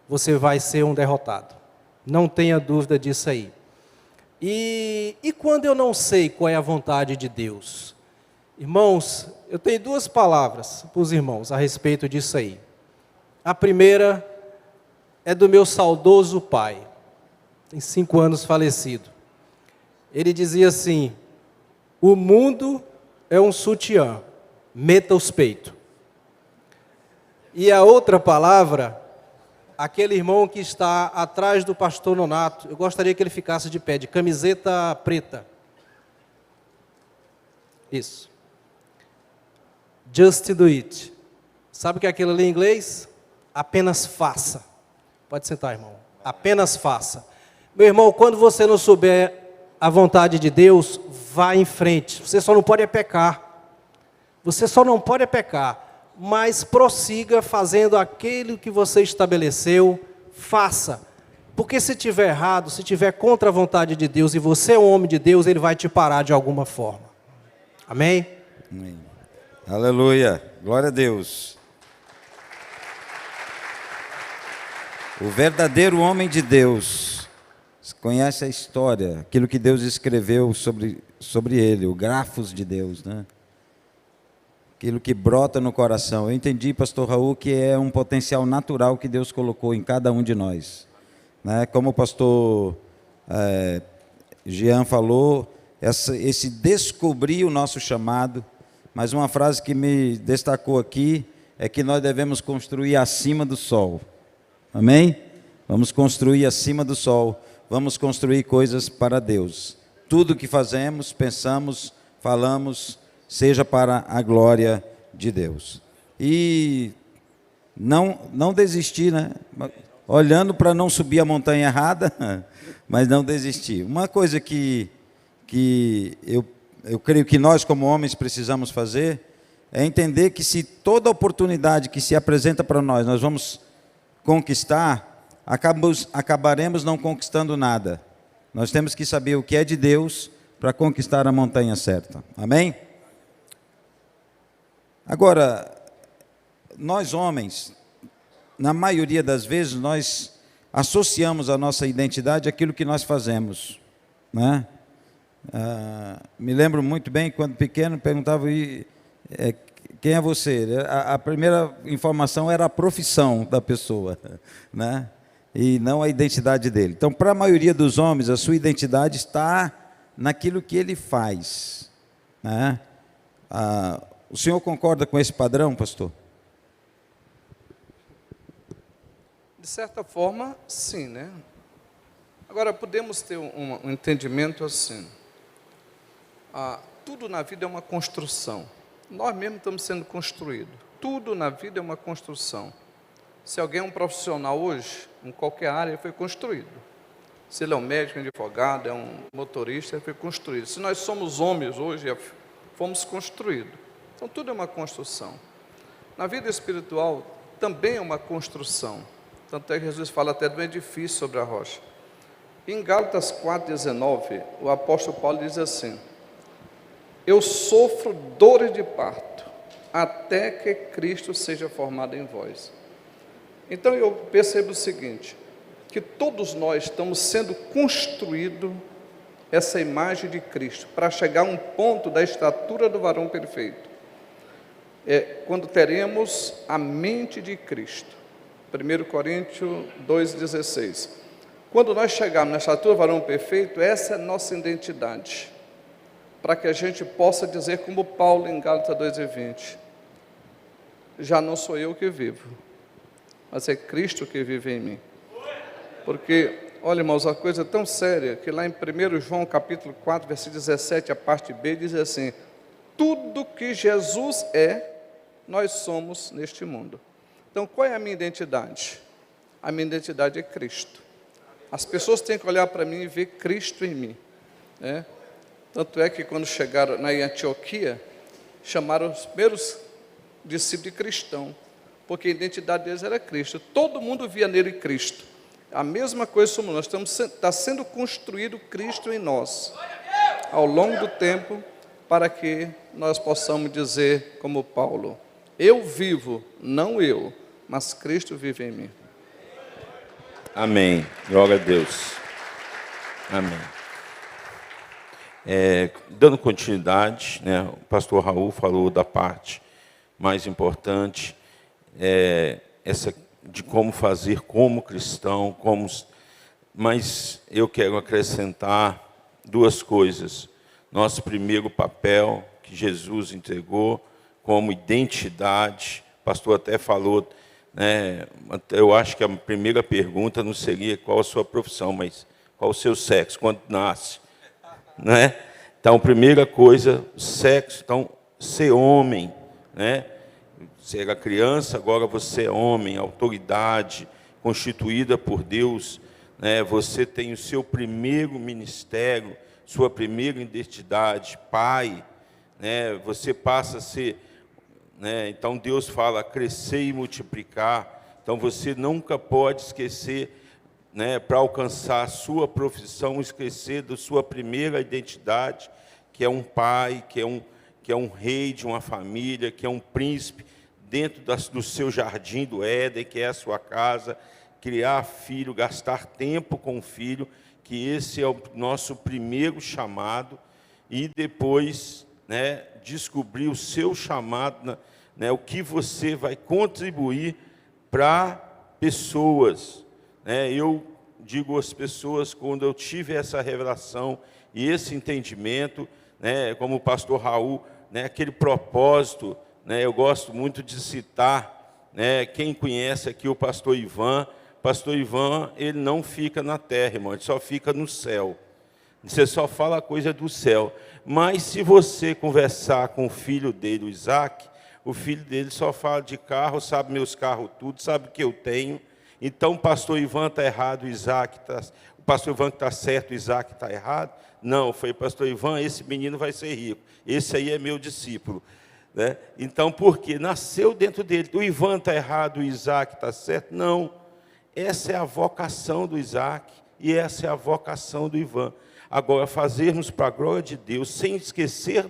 você vai ser um derrotado. Não tenha dúvida disso aí. E quando eu não sei qual é a vontade de Deus? Irmãos, eu tenho duas palavras para os irmãos a respeito disso aí. A primeira é do meu saudoso pai, tem 5 anos falecido. Ele dizia assim: o mundo é um sutiã, meta os peitos. E a outra palavra, aquele irmão que está atrás do pastor Nonato, eu gostaria que ele ficasse de pé, de camiseta preta. Isso. Just do it. Sabe o que é aquilo ali em inglês? Apenas faça. Pode sentar, irmão. Apenas faça. Meu irmão, quando você não souber a vontade de Deus, vá em frente. Você só não pode pecar. Você só não pode pecar. Mas prossiga fazendo aquilo que você estabeleceu. Faça. Porque se tiver errado, se tiver contra a vontade de Deus e você é um homem de Deus, Ele vai te parar de alguma forma. Amém? Amém. Aleluia. Glória a Deus. O verdadeiro homem de Deus conhece a história, aquilo que Deus escreveu sobre ele, o grafos de Deus, né? Aquilo que brota no coração. Eu entendi, pastor Raul, que é um potencial natural que Deus colocou em cada um de nós, né? Como o pastor Jean falou, esse descobrir o nosso chamado, mas uma frase que me destacou aqui é que nós devemos construir acima do sol. Amém? Vamos construir acima do sol, vamos construir coisas para Deus. Tudo que fazemos, pensamos, falamos, seja para a glória de Deus. E não desistir, né? Olhando para não subir a montanha errada, mas não desistir. Uma coisa que eu creio que nós como homens precisamos fazer é entender que se toda oportunidade que se apresenta para nós vamos conquistar, acabaremos não conquistando nada. Nós temos que saber o que é de Deus para conquistar a montanha certa. Amém? Agora, nós homens, na maioria das vezes, nós associamos a nossa identidade àquilo que nós fazemos, né? Me lembro muito bem, quando pequeno, perguntava quem é você? A primeira informação era a profissão da pessoa, né? E não a identidade dele. Então, para a maioria dos homens, a sua identidade está naquilo que ele faz, né? O senhor concorda com esse padrão, pastor? De certa forma, sim, né? Agora, podemos ter um entendimento assim. Tudo na vida é uma construção. Nós mesmos estamos sendo construídos. Tudo na vida é uma construção. Se alguém é um profissional hoje, em qualquer área, ele foi construído. Se ele é um médico, um advogado, é um motorista, ele foi construído. Se nós somos homens hoje, fomos construídos. Então, tudo é uma construção. Na vida espiritual, também é uma construção. Tanto é que Jesus fala até do edifício sobre a rocha. Em Gálatas 4,19, o apóstolo Paulo diz assim: eu sofro dores de parto, até que Cristo seja formado em vós. Então eu percebo o seguinte: que todos nós estamos sendo construídos essa imagem de Cristo, para chegar a um ponto da estatura do varão perfeito. Quando teremos a mente de Cristo. 1 Coríntios 2,16. Quando nós chegarmos na estatura do varão perfeito, essa é a nossa identidade. Para que a gente possa dizer como Paulo em Gálatas 2,20. Já não sou eu que vivo, mas é Cristo que vive em mim. Porque, olha, irmãos, a coisa é tão séria, que lá em 1 João capítulo 4, versículo 17, a parte B, diz assim: tudo que Jesus é, nós somos neste mundo. Então, qual é a minha identidade? A minha identidade é Cristo. As pessoas têm que olhar para mim e ver Cristo em mim, né? Tanto é que quando chegaram na Antioquia, chamaram os primeiros discípulos de cristão, porque a identidade deles era Cristo. Todo mundo via nele Cristo. A mesma coisa somos nós. Está sendo construído Cristo em nós, ao longo do tempo, para que nós possamos dizer como Paulo: eu vivo, não eu, mas Cristo vive em mim. Amém. Glória a Deus. Amém. Dando continuidade, né, o pastor Raul falou da parte mais importante, essa de como fazer como cristão, mas eu quero acrescentar duas coisas. Nosso primeiro papel que Jesus entregou como identidade, o pastor até falou, né, eu acho que a primeira pergunta não seria qual a sua profissão, mas qual o seu sexo, quando nasce, né? Então, primeira coisa, sexo, então, ser homem, né? Você era criança, agora você é homem, autoridade constituída por Deus, né? Você tem o seu primeiro ministério, sua primeira identidade, pai, né? Você passa a ser, né? Então Deus fala, crescer e multiplicar. Então você nunca pode esquecer, né, para alcançar a sua profissão, esquecer da sua primeira identidade, que é um pai, que é um rei de uma família, que é um príncipe, dentro do seu jardim do Éden, que é a sua casa, criar filho, gastar tempo com o filho, que esse é o nosso primeiro chamado, e depois, né, descobrir o seu chamado, né, o que você vai contribuir para pessoas. Eu digo às pessoas, quando eu tive essa revelação e esse entendimento, né, como o pastor Raul, né, aquele propósito, né, eu gosto muito de citar, né, quem conhece aqui o pastor Ivan, ele não fica na terra, irmão, ele só fica no céu. Você só fala coisa do céu. Mas se você conversar com o filho dele, o Isaac, o filho dele só fala de carro, sabe meus carros tudo, sabe o que eu tenho. Então o pastor Ivan está errado, o pastor Ivan está certo, o Isaac está errado. Não, foi pastor Ivan, esse menino vai ser rico. Esse aí é meu discípulo. Né? Então, por quê? Nasceu dentro dele. O Ivan está errado, o Isaac está certo? Não. Essa é a vocação do Isaac e essa é a vocação do Ivan. Agora, fazermos para a glória de Deus, sem esquecer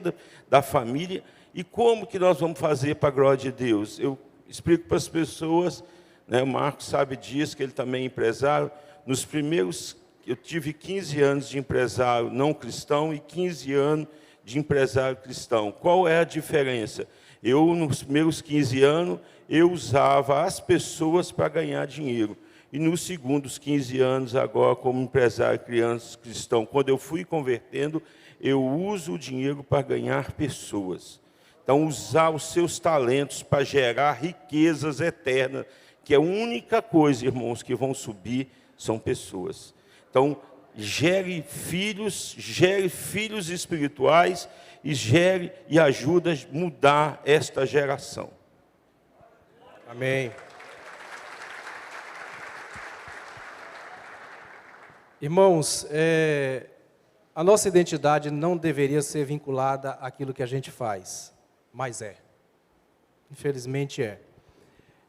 da família. E como que nós vamos fazer para a glória de Deus? Eu explico para as pessoas, né, o Marcos sabe disso, que ele também é empresário. Nos primeiros, eu tive 15 anos de empresário não cristão e 15 anos de empresário cristão. Qual é a diferença? Eu, nos primeiros 15 anos, eu usava as pessoas para ganhar dinheiro. E nos segundos 15 anos, agora, como empresário cristão, quando eu fui convertendo, eu uso o dinheiro para ganhar pessoas. Então, usar os seus talentos para gerar riquezas eternas, que a única coisa, irmãos, que vão subir são pessoas. Então, gere filhos espirituais e ajuda a mudar esta geração. Amém. Irmãos, a nossa identidade não deveria ser vinculada àquilo que a gente faz, mas é. Infelizmente é.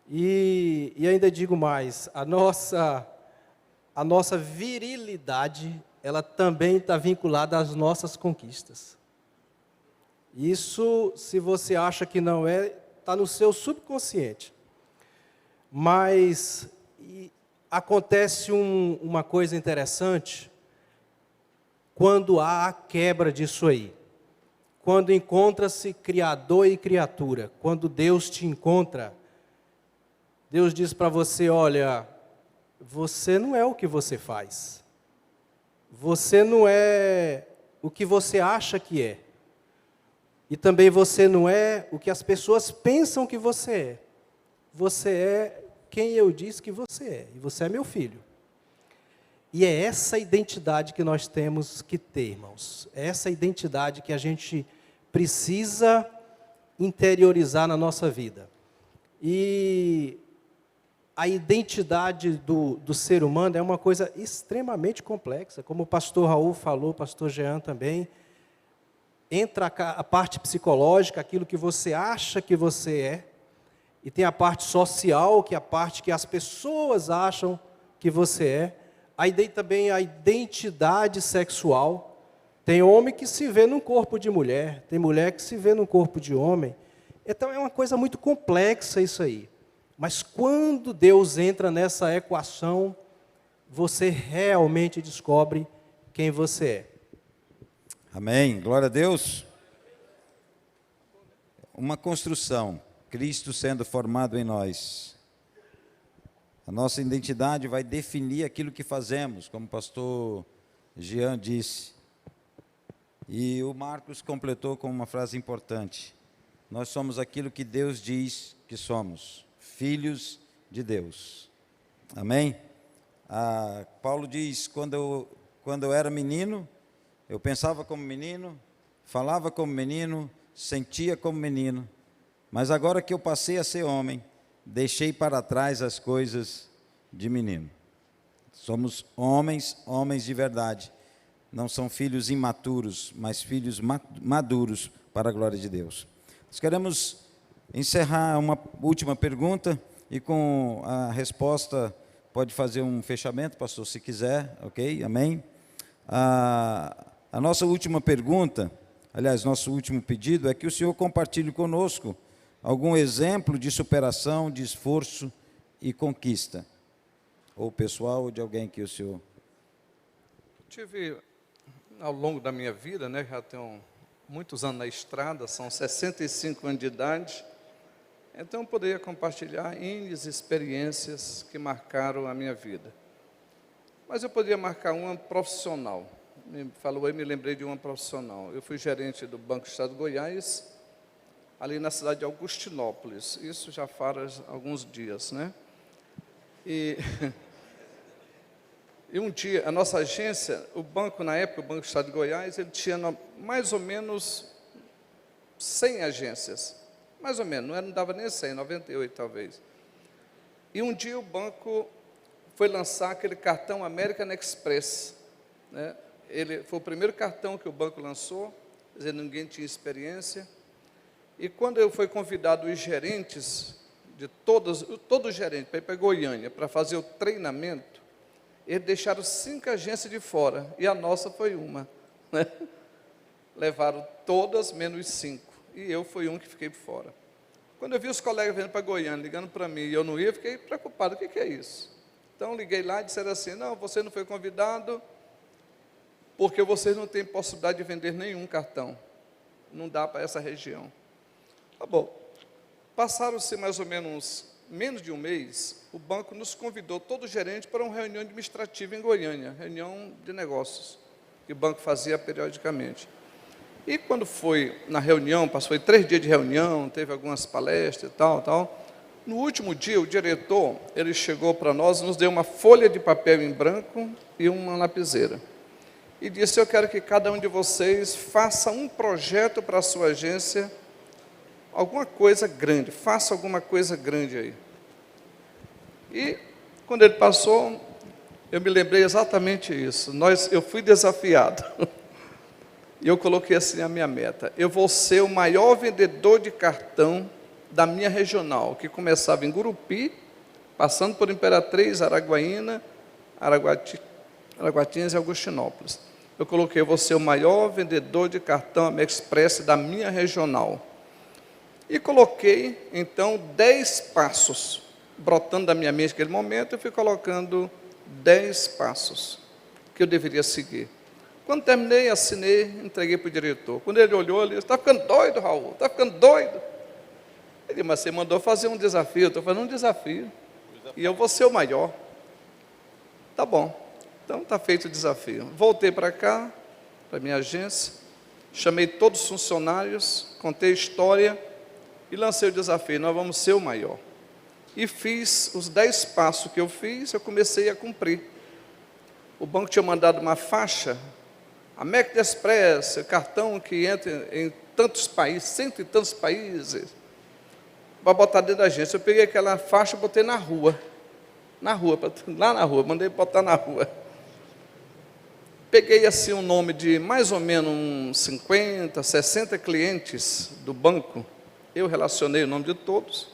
E ainda digo mais, a nossa virilidade, ela também está vinculada às nossas conquistas. Isso, se você acha que não é, está no seu subconsciente. Mas acontece uma coisa interessante quando há a quebra disso aí. Quando encontra-se criador e criatura, quando Deus te encontra, Deus diz para você, olha, você não é o que você faz. Você não é o que você acha que é. E também você não é o que as pessoas pensam que você é. Você é quem eu disse que você é. E você é meu filho. E é essa identidade que nós temos que ter, irmãos. É essa identidade que a gente precisa interiorizar na nossa vida. E a identidade do ser humano é uma coisa extremamente complexa. Como o pastor Raul falou, o pastor Jean também. Entra a parte psicológica, aquilo que você acha que você é. E tem a parte social, que é a parte que as pessoas acham que você é. Aí tem também a identidade sexual. Tem homem que se vê num corpo de mulher, tem mulher que se vê num corpo de homem. Então é uma coisa muito complexa isso aí. Mas quando Deus entra nessa equação, você realmente descobre quem você é. Amém. Glória a Deus. Uma construção, Cristo sendo formado em nós. A nossa identidade vai definir aquilo que fazemos, como o pastor Jean disse. E o Marcos completou com uma frase importante. Nós somos aquilo que Deus diz que somos, filhos de Deus. Amém? Paulo diz, quando eu era menino, eu pensava como menino, falava como menino, sentia como menino, mas agora que eu passei a ser homem, deixei para trás as coisas de menino. Somos homens de verdade. Não são filhos imaturos, mas filhos maduros para a glória de Deus. Nós queremos encerrar uma última pergunta e com a resposta pode fazer um fechamento, pastor, se quiser, ok? Amém? A nossa última pergunta, aliás, nosso último pedido é que o senhor compartilhe conosco algum exemplo de superação, de esforço e conquista, ou pessoal, ou de alguém que o senhor... Tive, ao longo da minha vida, né, já tenho muitos anos na estrada, são 65 anos de idade, então eu poderia compartilhar N experiências que marcaram a minha vida. Mas eu poderia marcar uma profissional. Me falou aí, me lembrei de uma profissional. Eu fui gerente do Banco do Estado de Goiás, ali na cidade de Augustinópolis. Isso já faz alguns dias, né? E um dia, a nossa agência, o banco, na época, o Banco do Estado de Goiás, ele tinha mais ou menos 100 agências. Mais ou menos, não dava nem 100, 98 talvez. E um dia o banco foi lançar aquele cartão American Express, né? Ele foi o primeiro cartão que o banco lançou, quer dizer, ninguém tinha experiência. E quando eu fui convidado os gerentes, todos os gerentes, para ir para Goiânia, para fazer o treinamento, eles deixaram 5 agências de fora, e a nossa foi uma, né? Levaram todas menos 5, e eu fui um que fiquei por fora. Quando eu vi os colegas vindo para Goiânia, ligando para mim, e eu não ia, fiquei preocupado, o que é isso? Então liguei lá e disseram assim, não, você não foi convidado, porque vocês não têm possibilidade de vender nenhum cartão, não dá para essa região. Tá bom, passaram-se mais ou menos de um mês, o banco nos convidou, todo gerente, para uma reunião administrativa em Goiânia, reunião de negócios, que o banco fazia periodicamente. E quando foi na reunião, foi 3 dias de reunião, teve algumas palestras e tal, no último dia, o diretor, ele chegou para nós, nos deu uma folha de papel em branco e uma lapiseira. E disse, eu quero que cada um de vocês faça um projeto para a sua agência, alguma coisa grande, faça alguma coisa grande aí. E quando ele passou, eu me lembrei exatamente isso. Eu fui desafiado. E eu coloquei assim a minha meta. Eu vou ser o maior vendedor de cartão da minha regional, que começava em Gurupi, passando por Imperatriz, Araguaína, Araguatinhas e Augustinópolis. Eu coloquei, eu vou ser o maior vendedor de cartão AmExpress da minha regional. E coloquei, então, 10 passos brotando da minha mente naquele momento, eu fui colocando 10 passos que eu deveria seguir. Quando terminei, assinei, entreguei para o diretor. Quando ele olhou, ele disse: está ficando doido, Raul, está ficando doido. Ele disse: mas você mandou fazer um desafio. Eu estou fazendo um desafio. E eu vou ser o maior. Tá bom, então está feito o desafio. Voltei para cá, para a minha agência, chamei todos os funcionários, contei a história e lancei o desafio: nós vamos ser o maior. E fiz os 10 passos que eu fiz, eu comecei a cumprir. O banco tinha mandado uma faixa, American Express, cartão que entra em tantos países, 100 e tantos países, para botar dentro da agência. Eu peguei aquela faixa e botei na rua, lá na rua, mandei botar na rua. Peguei assim um nome de mais ou menos uns 50, 60 clientes do banco, eu relacionei o nome de todos,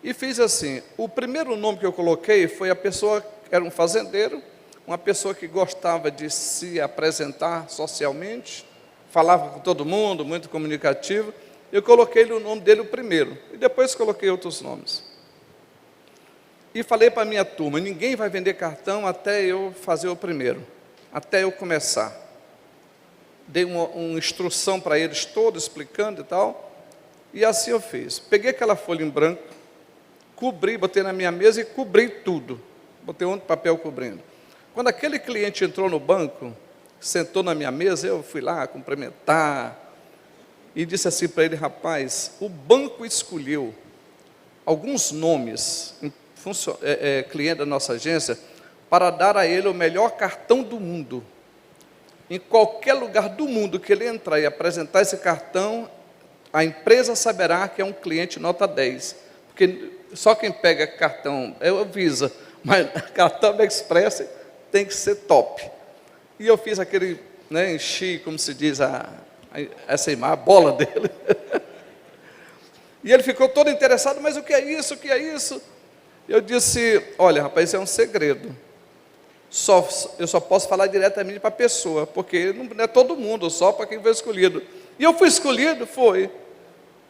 e fiz assim. O primeiro nome que eu coloquei foi a pessoa, era um fazendeiro, uma pessoa que gostava de se apresentar socialmente, falava com todo mundo, muito comunicativo. Eu coloquei o nome dele o primeiro, e depois coloquei outros nomes. E falei para a minha turma: ninguém vai vender cartão até eu fazer o primeiro, até eu começar. Dei uma instrução para eles todos, explicando e tal, e assim eu fiz. Peguei aquela folha em branco, cobri, botei na minha mesa e cobri tudo. Botei um papel cobrindo. Quando aquele cliente entrou no banco, sentou na minha mesa, eu fui lá cumprimentar e disse assim para ele: rapaz, o banco escolheu alguns nomes, cliente da nossa agência, para dar a ele o melhor cartão do mundo. Em qualquer lugar do mundo que ele entrar e apresentar esse cartão, a empresa saberá que é um cliente nota 10. Porque só quem pega cartão é o Visa, mas cartão Express tem que ser top. E eu fiz aquele, enchi, como se diz, essa imagem, a bola dele. E ele ficou todo interessado: mas o que é isso, o que é isso? Eu disse: olha, rapaz, isso é um segredo. Eu só posso falar diretamente para a pessoa, porque não é todo mundo, só para quem foi escolhido. E eu fui escolhido, foi.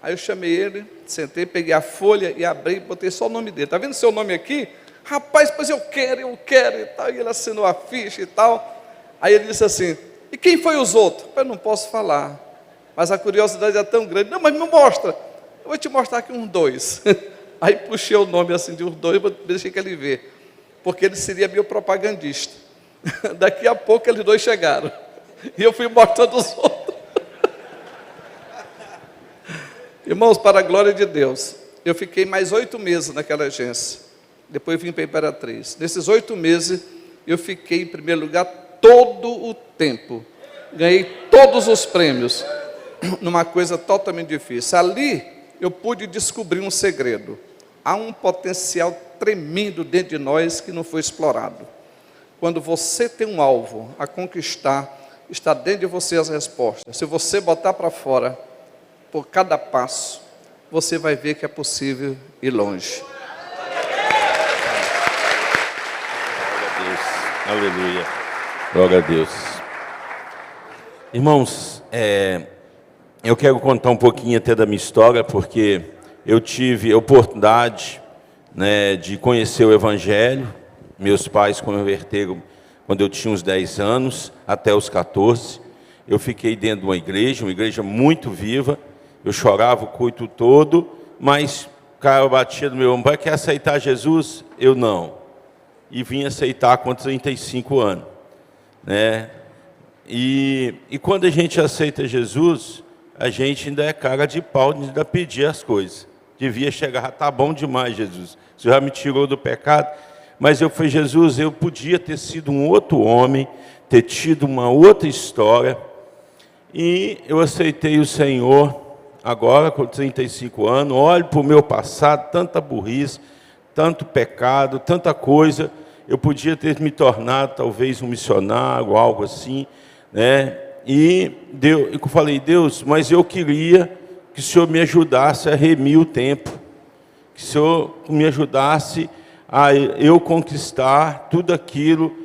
Aí eu chamei ele, sentei, peguei a folha e abri e botei só o nome dele. Está vendo seu nome aqui? Rapaz, pois eu quero e tal. E ele assinou a ficha e tal. Aí ele disse assim: e quem foi os outros? Eu não posso falar, mas a curiosidade é tão grande. Não, mas me mostra. Eu vou te mostrar aqui uns 2. Aí puxei o nome assim de uns 2, deixei que ele vê, porque ele seria meu propagandista. Daqui a pouco eles 2 chegaram, e eu fui mostrando os outros. Irmãos, para a glória de Deus, eu fiquei mais 8 meses naquela agência. Depois vim para a Imperatriz. Nesses 8 meses, eu fiquei em primeiro lugar todo o tempo. Ganhei todos os prêmios, numa coisa totalmente difícil. Ali, eu pude descobrir um segredo. Há um potencial tremendo dentro de nós que não foi explorado. Quando você tem um alvo a conquistar, está dentro de você as respostas. Se você botar para fora, por cada passo, você vai ver que é possível ir longe. Aleluia. Glória a Deus. Irmãos, eu quero contar um pouquinho até da minha história, porque eu tive a oportunidade, de conhecer o Evangelho. Meus pais converteram quando eu tinha uns 10 anos, até os 14. Eu fiquei dentro de uma igreja muito viva. Eu chorava o culto todo, mas o cara batia no meu ombro: quer aceitar Jesus? Eu não. E vim aceitar com 35 anos. E quando a gente aceita Jesus, a gente ainda é cara de pau, ainda pedir as coisas. Devia chegar: tá bom demais, Jesus, o Senhor já me tirou do pecado. Mas eu falei: Jesus, eu podia ter sido um outro homem, ter tido uma outra história. E eu aceitei o Senhor agora com 35 anos. Olho para o meu passado, tanta burrice, tanto pecado, tanta coisa. Eu podia ter me tornado talvez um missionário, algo assim, E eu falei: Deus, mas eu queria que o Senhor me ajudasse a remir o tempo, que o Senhor me ajudasse a eu conquistar tudo aquilo,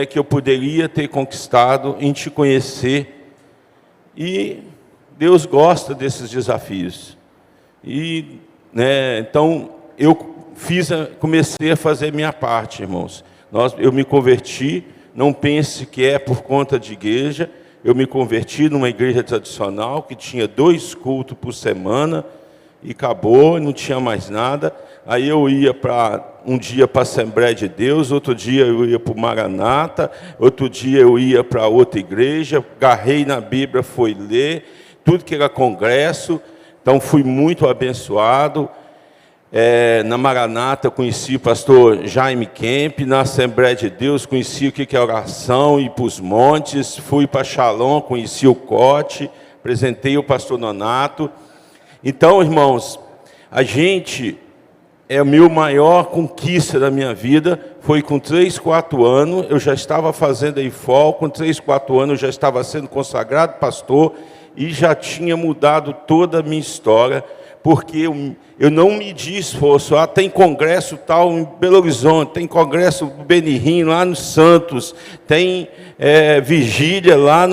que eu poderia ter conquistado em te conhecer. E Deus gosta desses desafios. E, então, eu comecei a fazer minha parte, irmãos. Eu me converti, não pense que é por conta de igreja, eu me converti numa igreja tradicional que tinha 2 cultos por semana e acabou, não tinha mais nada. Aí eu ia um dia para a Assembleia de Deus, outro dia eu ia para o Maranata, outro dia eu ia para outra igreja, agarrei na Bíblia, fui ler, tudo que era congresso, então fui muito abençoado. Na Maranata eu conheci o pastor Jaime Kemp, na Assembleia de Deus conheci o que é oração, ir para os montes, fui para Shalom, conheci o Cote, apresentei o pastor Nonato. Então, irmãos, a minha maior conquista da minha vida foi com 3, 4 anos, eu já estava fazendo a IFOL, com 3, 4 anos eu já estava sendo consagrado pastor e já tinha mudado toda a minha história, porque eu não medi esforço. Tem congresso tal em Belo Horizonte, tem congresso do Benihim lá no Santos, tem vigília lá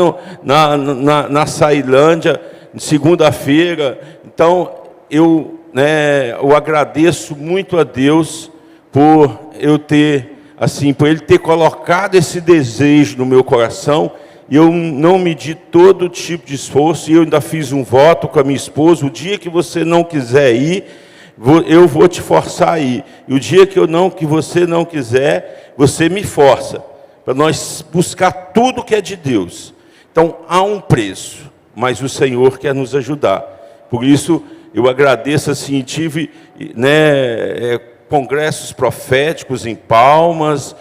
na Sailândia, segunda-feira. Então, eu agradeço muito a Deus por Ele ter colocado esse desejo no meu coração. E eu não medi todo tipo de esforço, e eu ainda fiz um voto com a minha esposa: o dia que você não quiser ir, eu vou te forçar a ir. E o dia que você não quiser, você me força, para nós buscar tudo que é de Deus. Então, há um preço, mas o Senhor quer nos ajudar. Por isso, eu agradeço, assim, tive congressos proféticos em Palmas,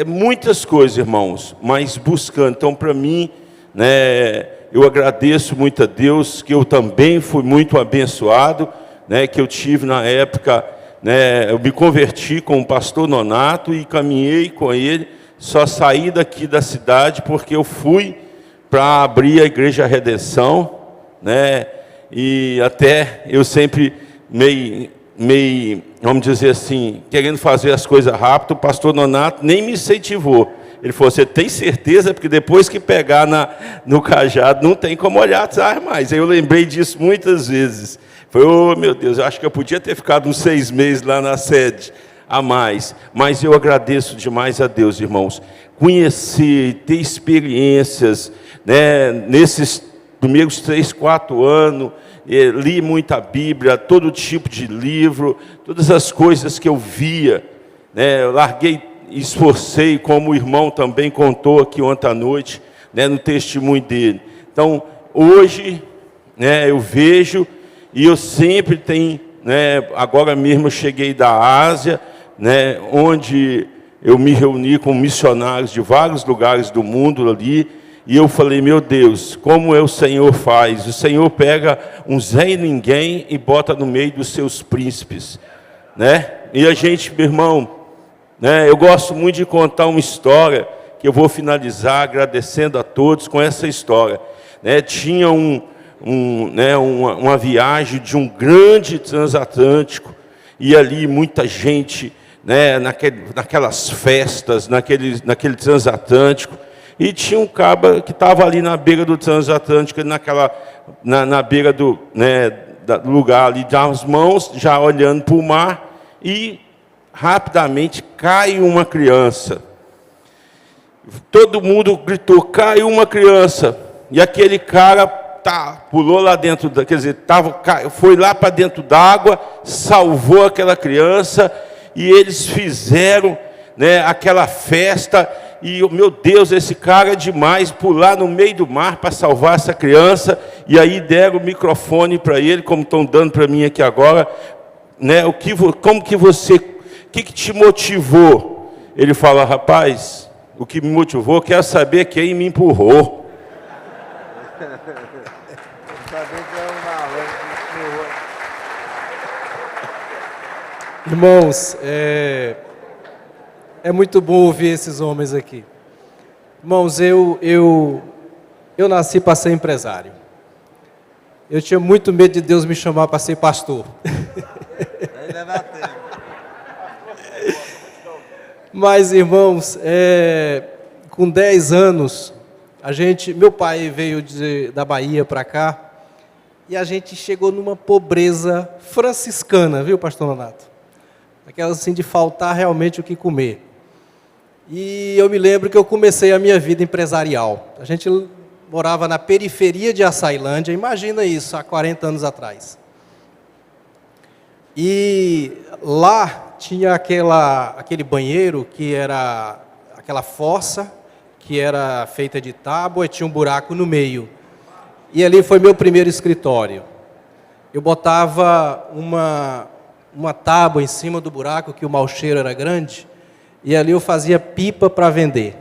muitas coisas, irmãos, mas buscando. Então, para mim, eu agradeço muito a Deus, que eu também fui muito abençoado, que eu tive na época, eu me converti com o pastor Nonato e caminhei com ele, só saí daqui da cidade porque eu fui para abrir a Igreja Redenção, e até eu sempre meio, vamos dizer assim, querendo fazer as coisas rápido. O pastor Nonato nem me incentivou. Ele falou: você tem certeza? Porque depois que pegar no cajado, não tem como olhar atrás mais. Aí eu lembrei disso muitas vezes. Foi, oh meu Deus, eu acho que eu podia ter ficado uns 6 meses lá na sede a mais. Mas eu agradeço demais a Deus, irmãos. Conhecer, ter experiências, nesses primeiros 3, 4 anos, li muita Bíblia, todo tipo de livro, todas as coisas que eu via, eu larguei, esforcei, como o irmão também contou aqui ontem à noite, no testemunho dele. Então, hoje, eu vejo, e eu sempre tenho, agora mesmo eu cheguei da Ásia, onde eu me reuni com missionários de vários lugares do mundo ali, e eu falei: meu Deus, como o Senhor faz? O Senhor pega um Zé e ninguém e bota no meio dos seus príncipes, E a gente, meu irmão, eu gosto muito de contar uma história, que eu vou finalizar agradecendo a todos com essa história. Tinha uma viagem de um grande transatlântico, e ali muita gente, naquelas festas, naquele transatlântico. E tinha um cabra que estava ali na beira do transatlântico, na beira do lugar ali, das mãos, já olhando para o mar, e rapidamente cai uma criança. Todo mundo gritou: caiu uma criança. E aquele cara pulou lá dentro, foi lá para dentro d'água, salvou aquela criança, e eles fizeram aquela festa. E, meu Deus, esse cara é demais, pular no meio do mar para salvar essa criança. E aí deram o microfone para ele, como estão dando para mim aqui agora. O que te motivou? Ele fala: rapaz, o que me motivou, quero saber quem me empurrou. Irmãos, é muito bom ouvir esses homens aqui. Irmãos, eu nasci para ser empresário. Eu tinha muito medo de Deus me chamar para ser pastor. Ainda dá tempo. Mas, irmãos, com 10 anos, meu pai veio da Bahia para cá, e a gente chegou numa pobreza franciscana, viu, pastor Nonato? aquelas assim de faltar realmente o que comer. E eu me lembro que eu comecei a minha vida empresarial. A gente morava na periferia de Açailândia, imagina isso, há 40 anos atrás. E lá tinha aquele banheiro que era aquela fossa, que era feita de tábua e tinha um buraco no meio. E ali foi meu primeiro escritório. Eu botava uma tábua em cima do buraco, que o mau cheiro era grande, e ali eu fazia pipa para vender.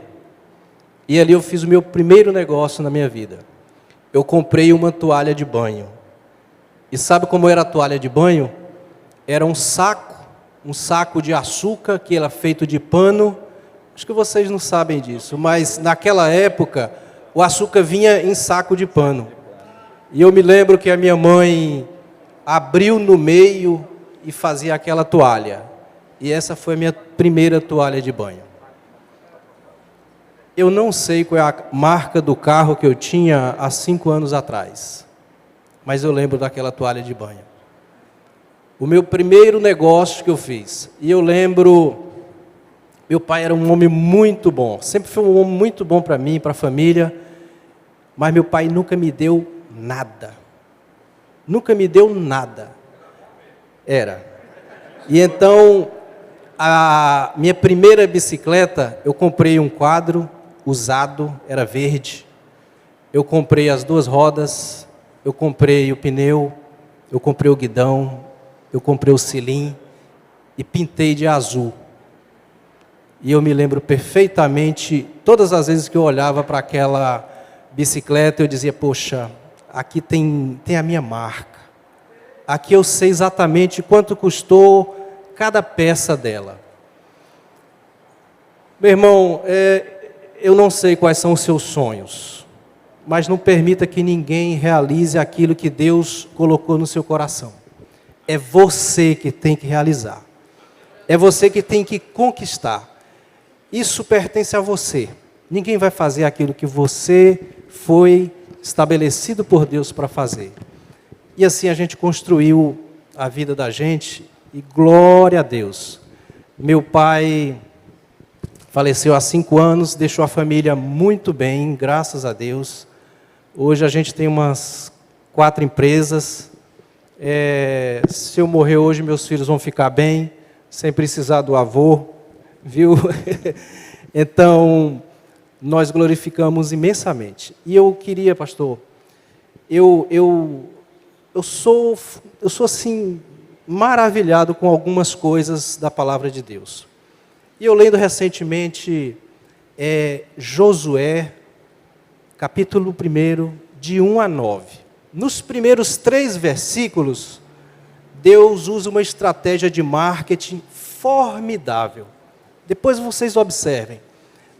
E ali eu fiz o meu primeiro negócio na minha vida. Eu comprei uma toalha de banho. E sabe como era a toalha de banho? Era um saco de açúcar, que era feito de pano. Acho que vocês não sabem disso, mas naquela época o açúcar vinha em saco de pano. E eu me lembro que a minha mãe abriu no meio e fazia aquela toalha. E essa foi a minha primeira toalha de banho. Eu não sei qual é a marca do carro que eu tinha há 5 anos atrás, mas eu lembro daquela toalha de banho. O meu primeiro negócio que eu fiz. E eu lembro, meu pai era um homem muito bom, sempre foi um homem muito bom para mim, para a família, mas meu pai nunca me deu nada. Nunca me deu nada. E então, a minha primeira bicicleta, eu comprei um quadro usado, era verde. Eu comprei as 2 rodas, eu comprei o pneu, eu comprei o guidão, eu comprei o cilim e pintei de azul. E eu me lembro perfeitamente, todas as vezes que eu olhava para aquela bicicleta, eu dizia, poxa, aqui tem a minha marca. Aqui eu sei exatamente quanto custou cada peça dela. Meu irmão, eu não sei quais são os seus sonhos, mas não permita que ninguém realize aquilo que Deus colocou no seu coração. É você que tem que realizar. É você que tem que conquistar. Isso pertence a você. Ninguém vai fazer aquilo que você foi estabelecido por Deus para fazer. E assim a gente construiu a vida da gente, e glória a Deus. Meu pai faleceu há 5 anos, deixou a família muito bem, graças a Deus. Hoje a gente tem umas 4 empresas. Se eu morrer hoje, meus filhos vão ficar bem, sem precisar do avô, viu? Então, nós glorificamos imensamente. E eu queria, pastor, eu sou assim, maravilhado com algumas coisas da palavra de Deus. E eu lendo recentemente Josué, capítulo 1, de 1 a 9. Nos primeiros 3 versículos, Deus usa uma estratégia de marketing formidável. Depois vocês observem.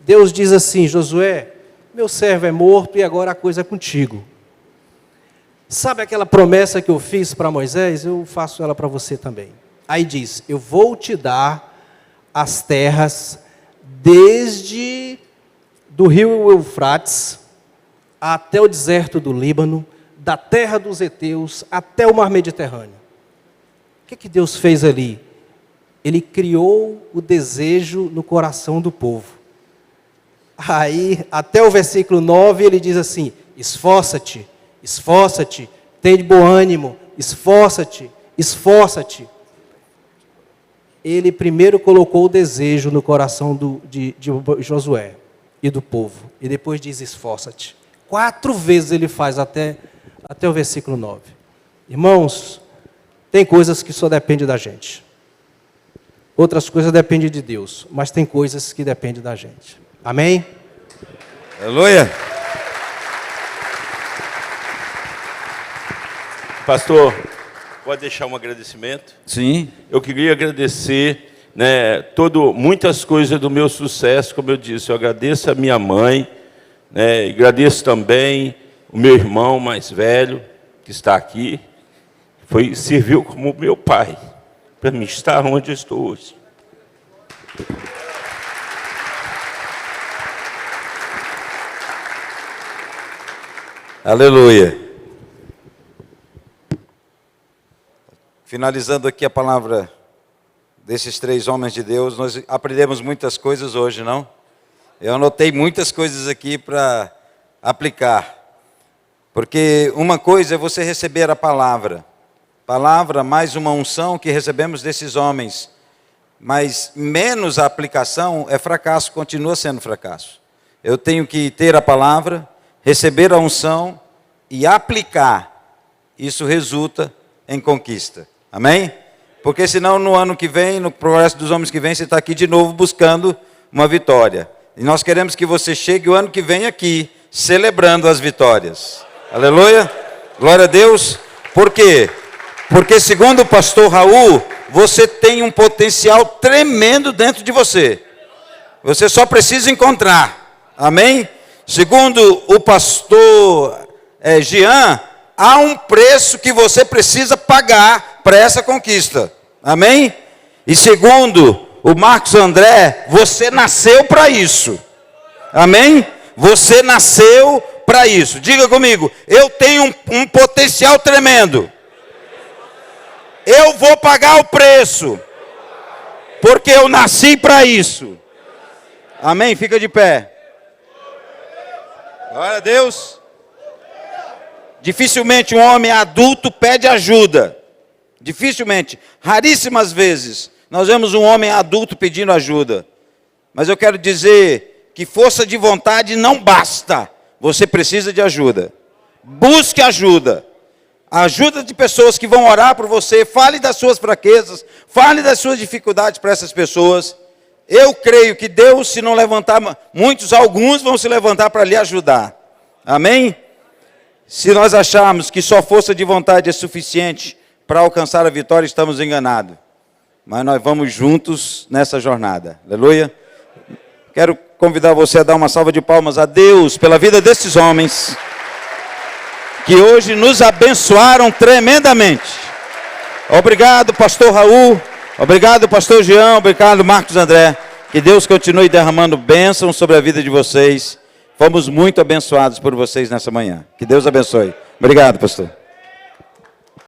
Deus diz assim, Josué, meu servo é morto e agora a coisa é contigo. Sabe aquela promessa que eu fiz para Moisés? Eu faço ela para você também. Aí diz, eu vou te dar as terras desde do rio Eufrates até o deserto do Líbano, da terra dos heteus até o mar Mediterrâneo. O que Deus fez ali? Ele criou o desejo no coração do povo. Aí, até o versículo 9, ele diz assim, esforça-te, esforça-te, tem de bom ânimo, esforça-te, esforça-te. Ele primeiro colocou o desejo no coração de Josué e do povo. E depois diz, esforça-te. 4 vezes ele faz até o versículo 9. Irmãos, tem coisas que só dependem da gente. Outras coisas dependem de Deus. Mas tem coisas que dependem da gente. Amém? Aleluia! Pastor, pode deixar um agradecimento? Sim. Eu queria agradecer, muitas coisas do meu sucesso, como eu disse. Eu agradeço a minha mãe, e agradeço também o meu irmão mais velho, que está aqui. Serviu como meu pai, para mim estar onde eu estou hoje. Aleluia. Finalizando aqui a palavra desses 3 homens de Deus. Nós aprendemos muitas coisas hoje, não? Eu anotei muitas coisas aqui para aplicar. Porque uma coisa é você receber a palavra. Palavra mais uma unção que recebemos desses homens. Mas menos a aplicação é fracasso, continua sendo fracasso. Eu tenho que ter a palavra, receber a unção e aplicar. Isso resulta em conquista. Amém? Porque senão no ano que vem, no progresso dos homens que vem, você está aqui de novo buscando uma vitória. E nós queremos que você chegue o ano que vem aqui, celebrando as vitórias. Aleluia? Glória a Deus. Por quê? Porque segundo o pastor Raul, você tem um potencial tremendo dentro de você. Você só precisa encontrar. Amém? Segundo o pastor Jean, há um preço que você precisa pagar para essa conquista. Amém? E segundo o Marcos André, você nasceu para isso. Amém? Você nasceu para isso. Diga comigo, eu tenho um potencial tremendo. Eu vou pagar o preço, porque eu nasci para isso. Amém? Fica de pé. Glória a Deus. Dificilmente um homem adulto pede ajuda. Dificilmente, raríssimas vezes, nós vemos um homem adulto pedindo ajuda. Mas eu quero dizer que força de vontade não basta. Você precisa de ajuda. Busque ajuda. Ajuda de pessoas que vão orar por você. Fale das suas fraquezas. Fale das suas dificuldades para essas pessoas. Eu creio que Deus, se não levantar alguns vão se levantar para lhe ajudar. Amém? Se nós acharmos que só força de vontade é suficiente para alcançar a vitória, estamos enganados. Mas nós vamos juntos nessa jornada. Aleluia. Quero convidar você a dar uma salva de palmas a Deus pela vida desses homens que hoje nos abençoaram tremendamente. Obrigado, pastor Raul. Obrigado, pastor Jean. Obrigado, Marcos André. Que Deus continue derramando bênçãos sobre a vida de vocês. Fomos muito abençoados por vocês nessa manhã. Que Deus abençoe. Obrigado, pastor.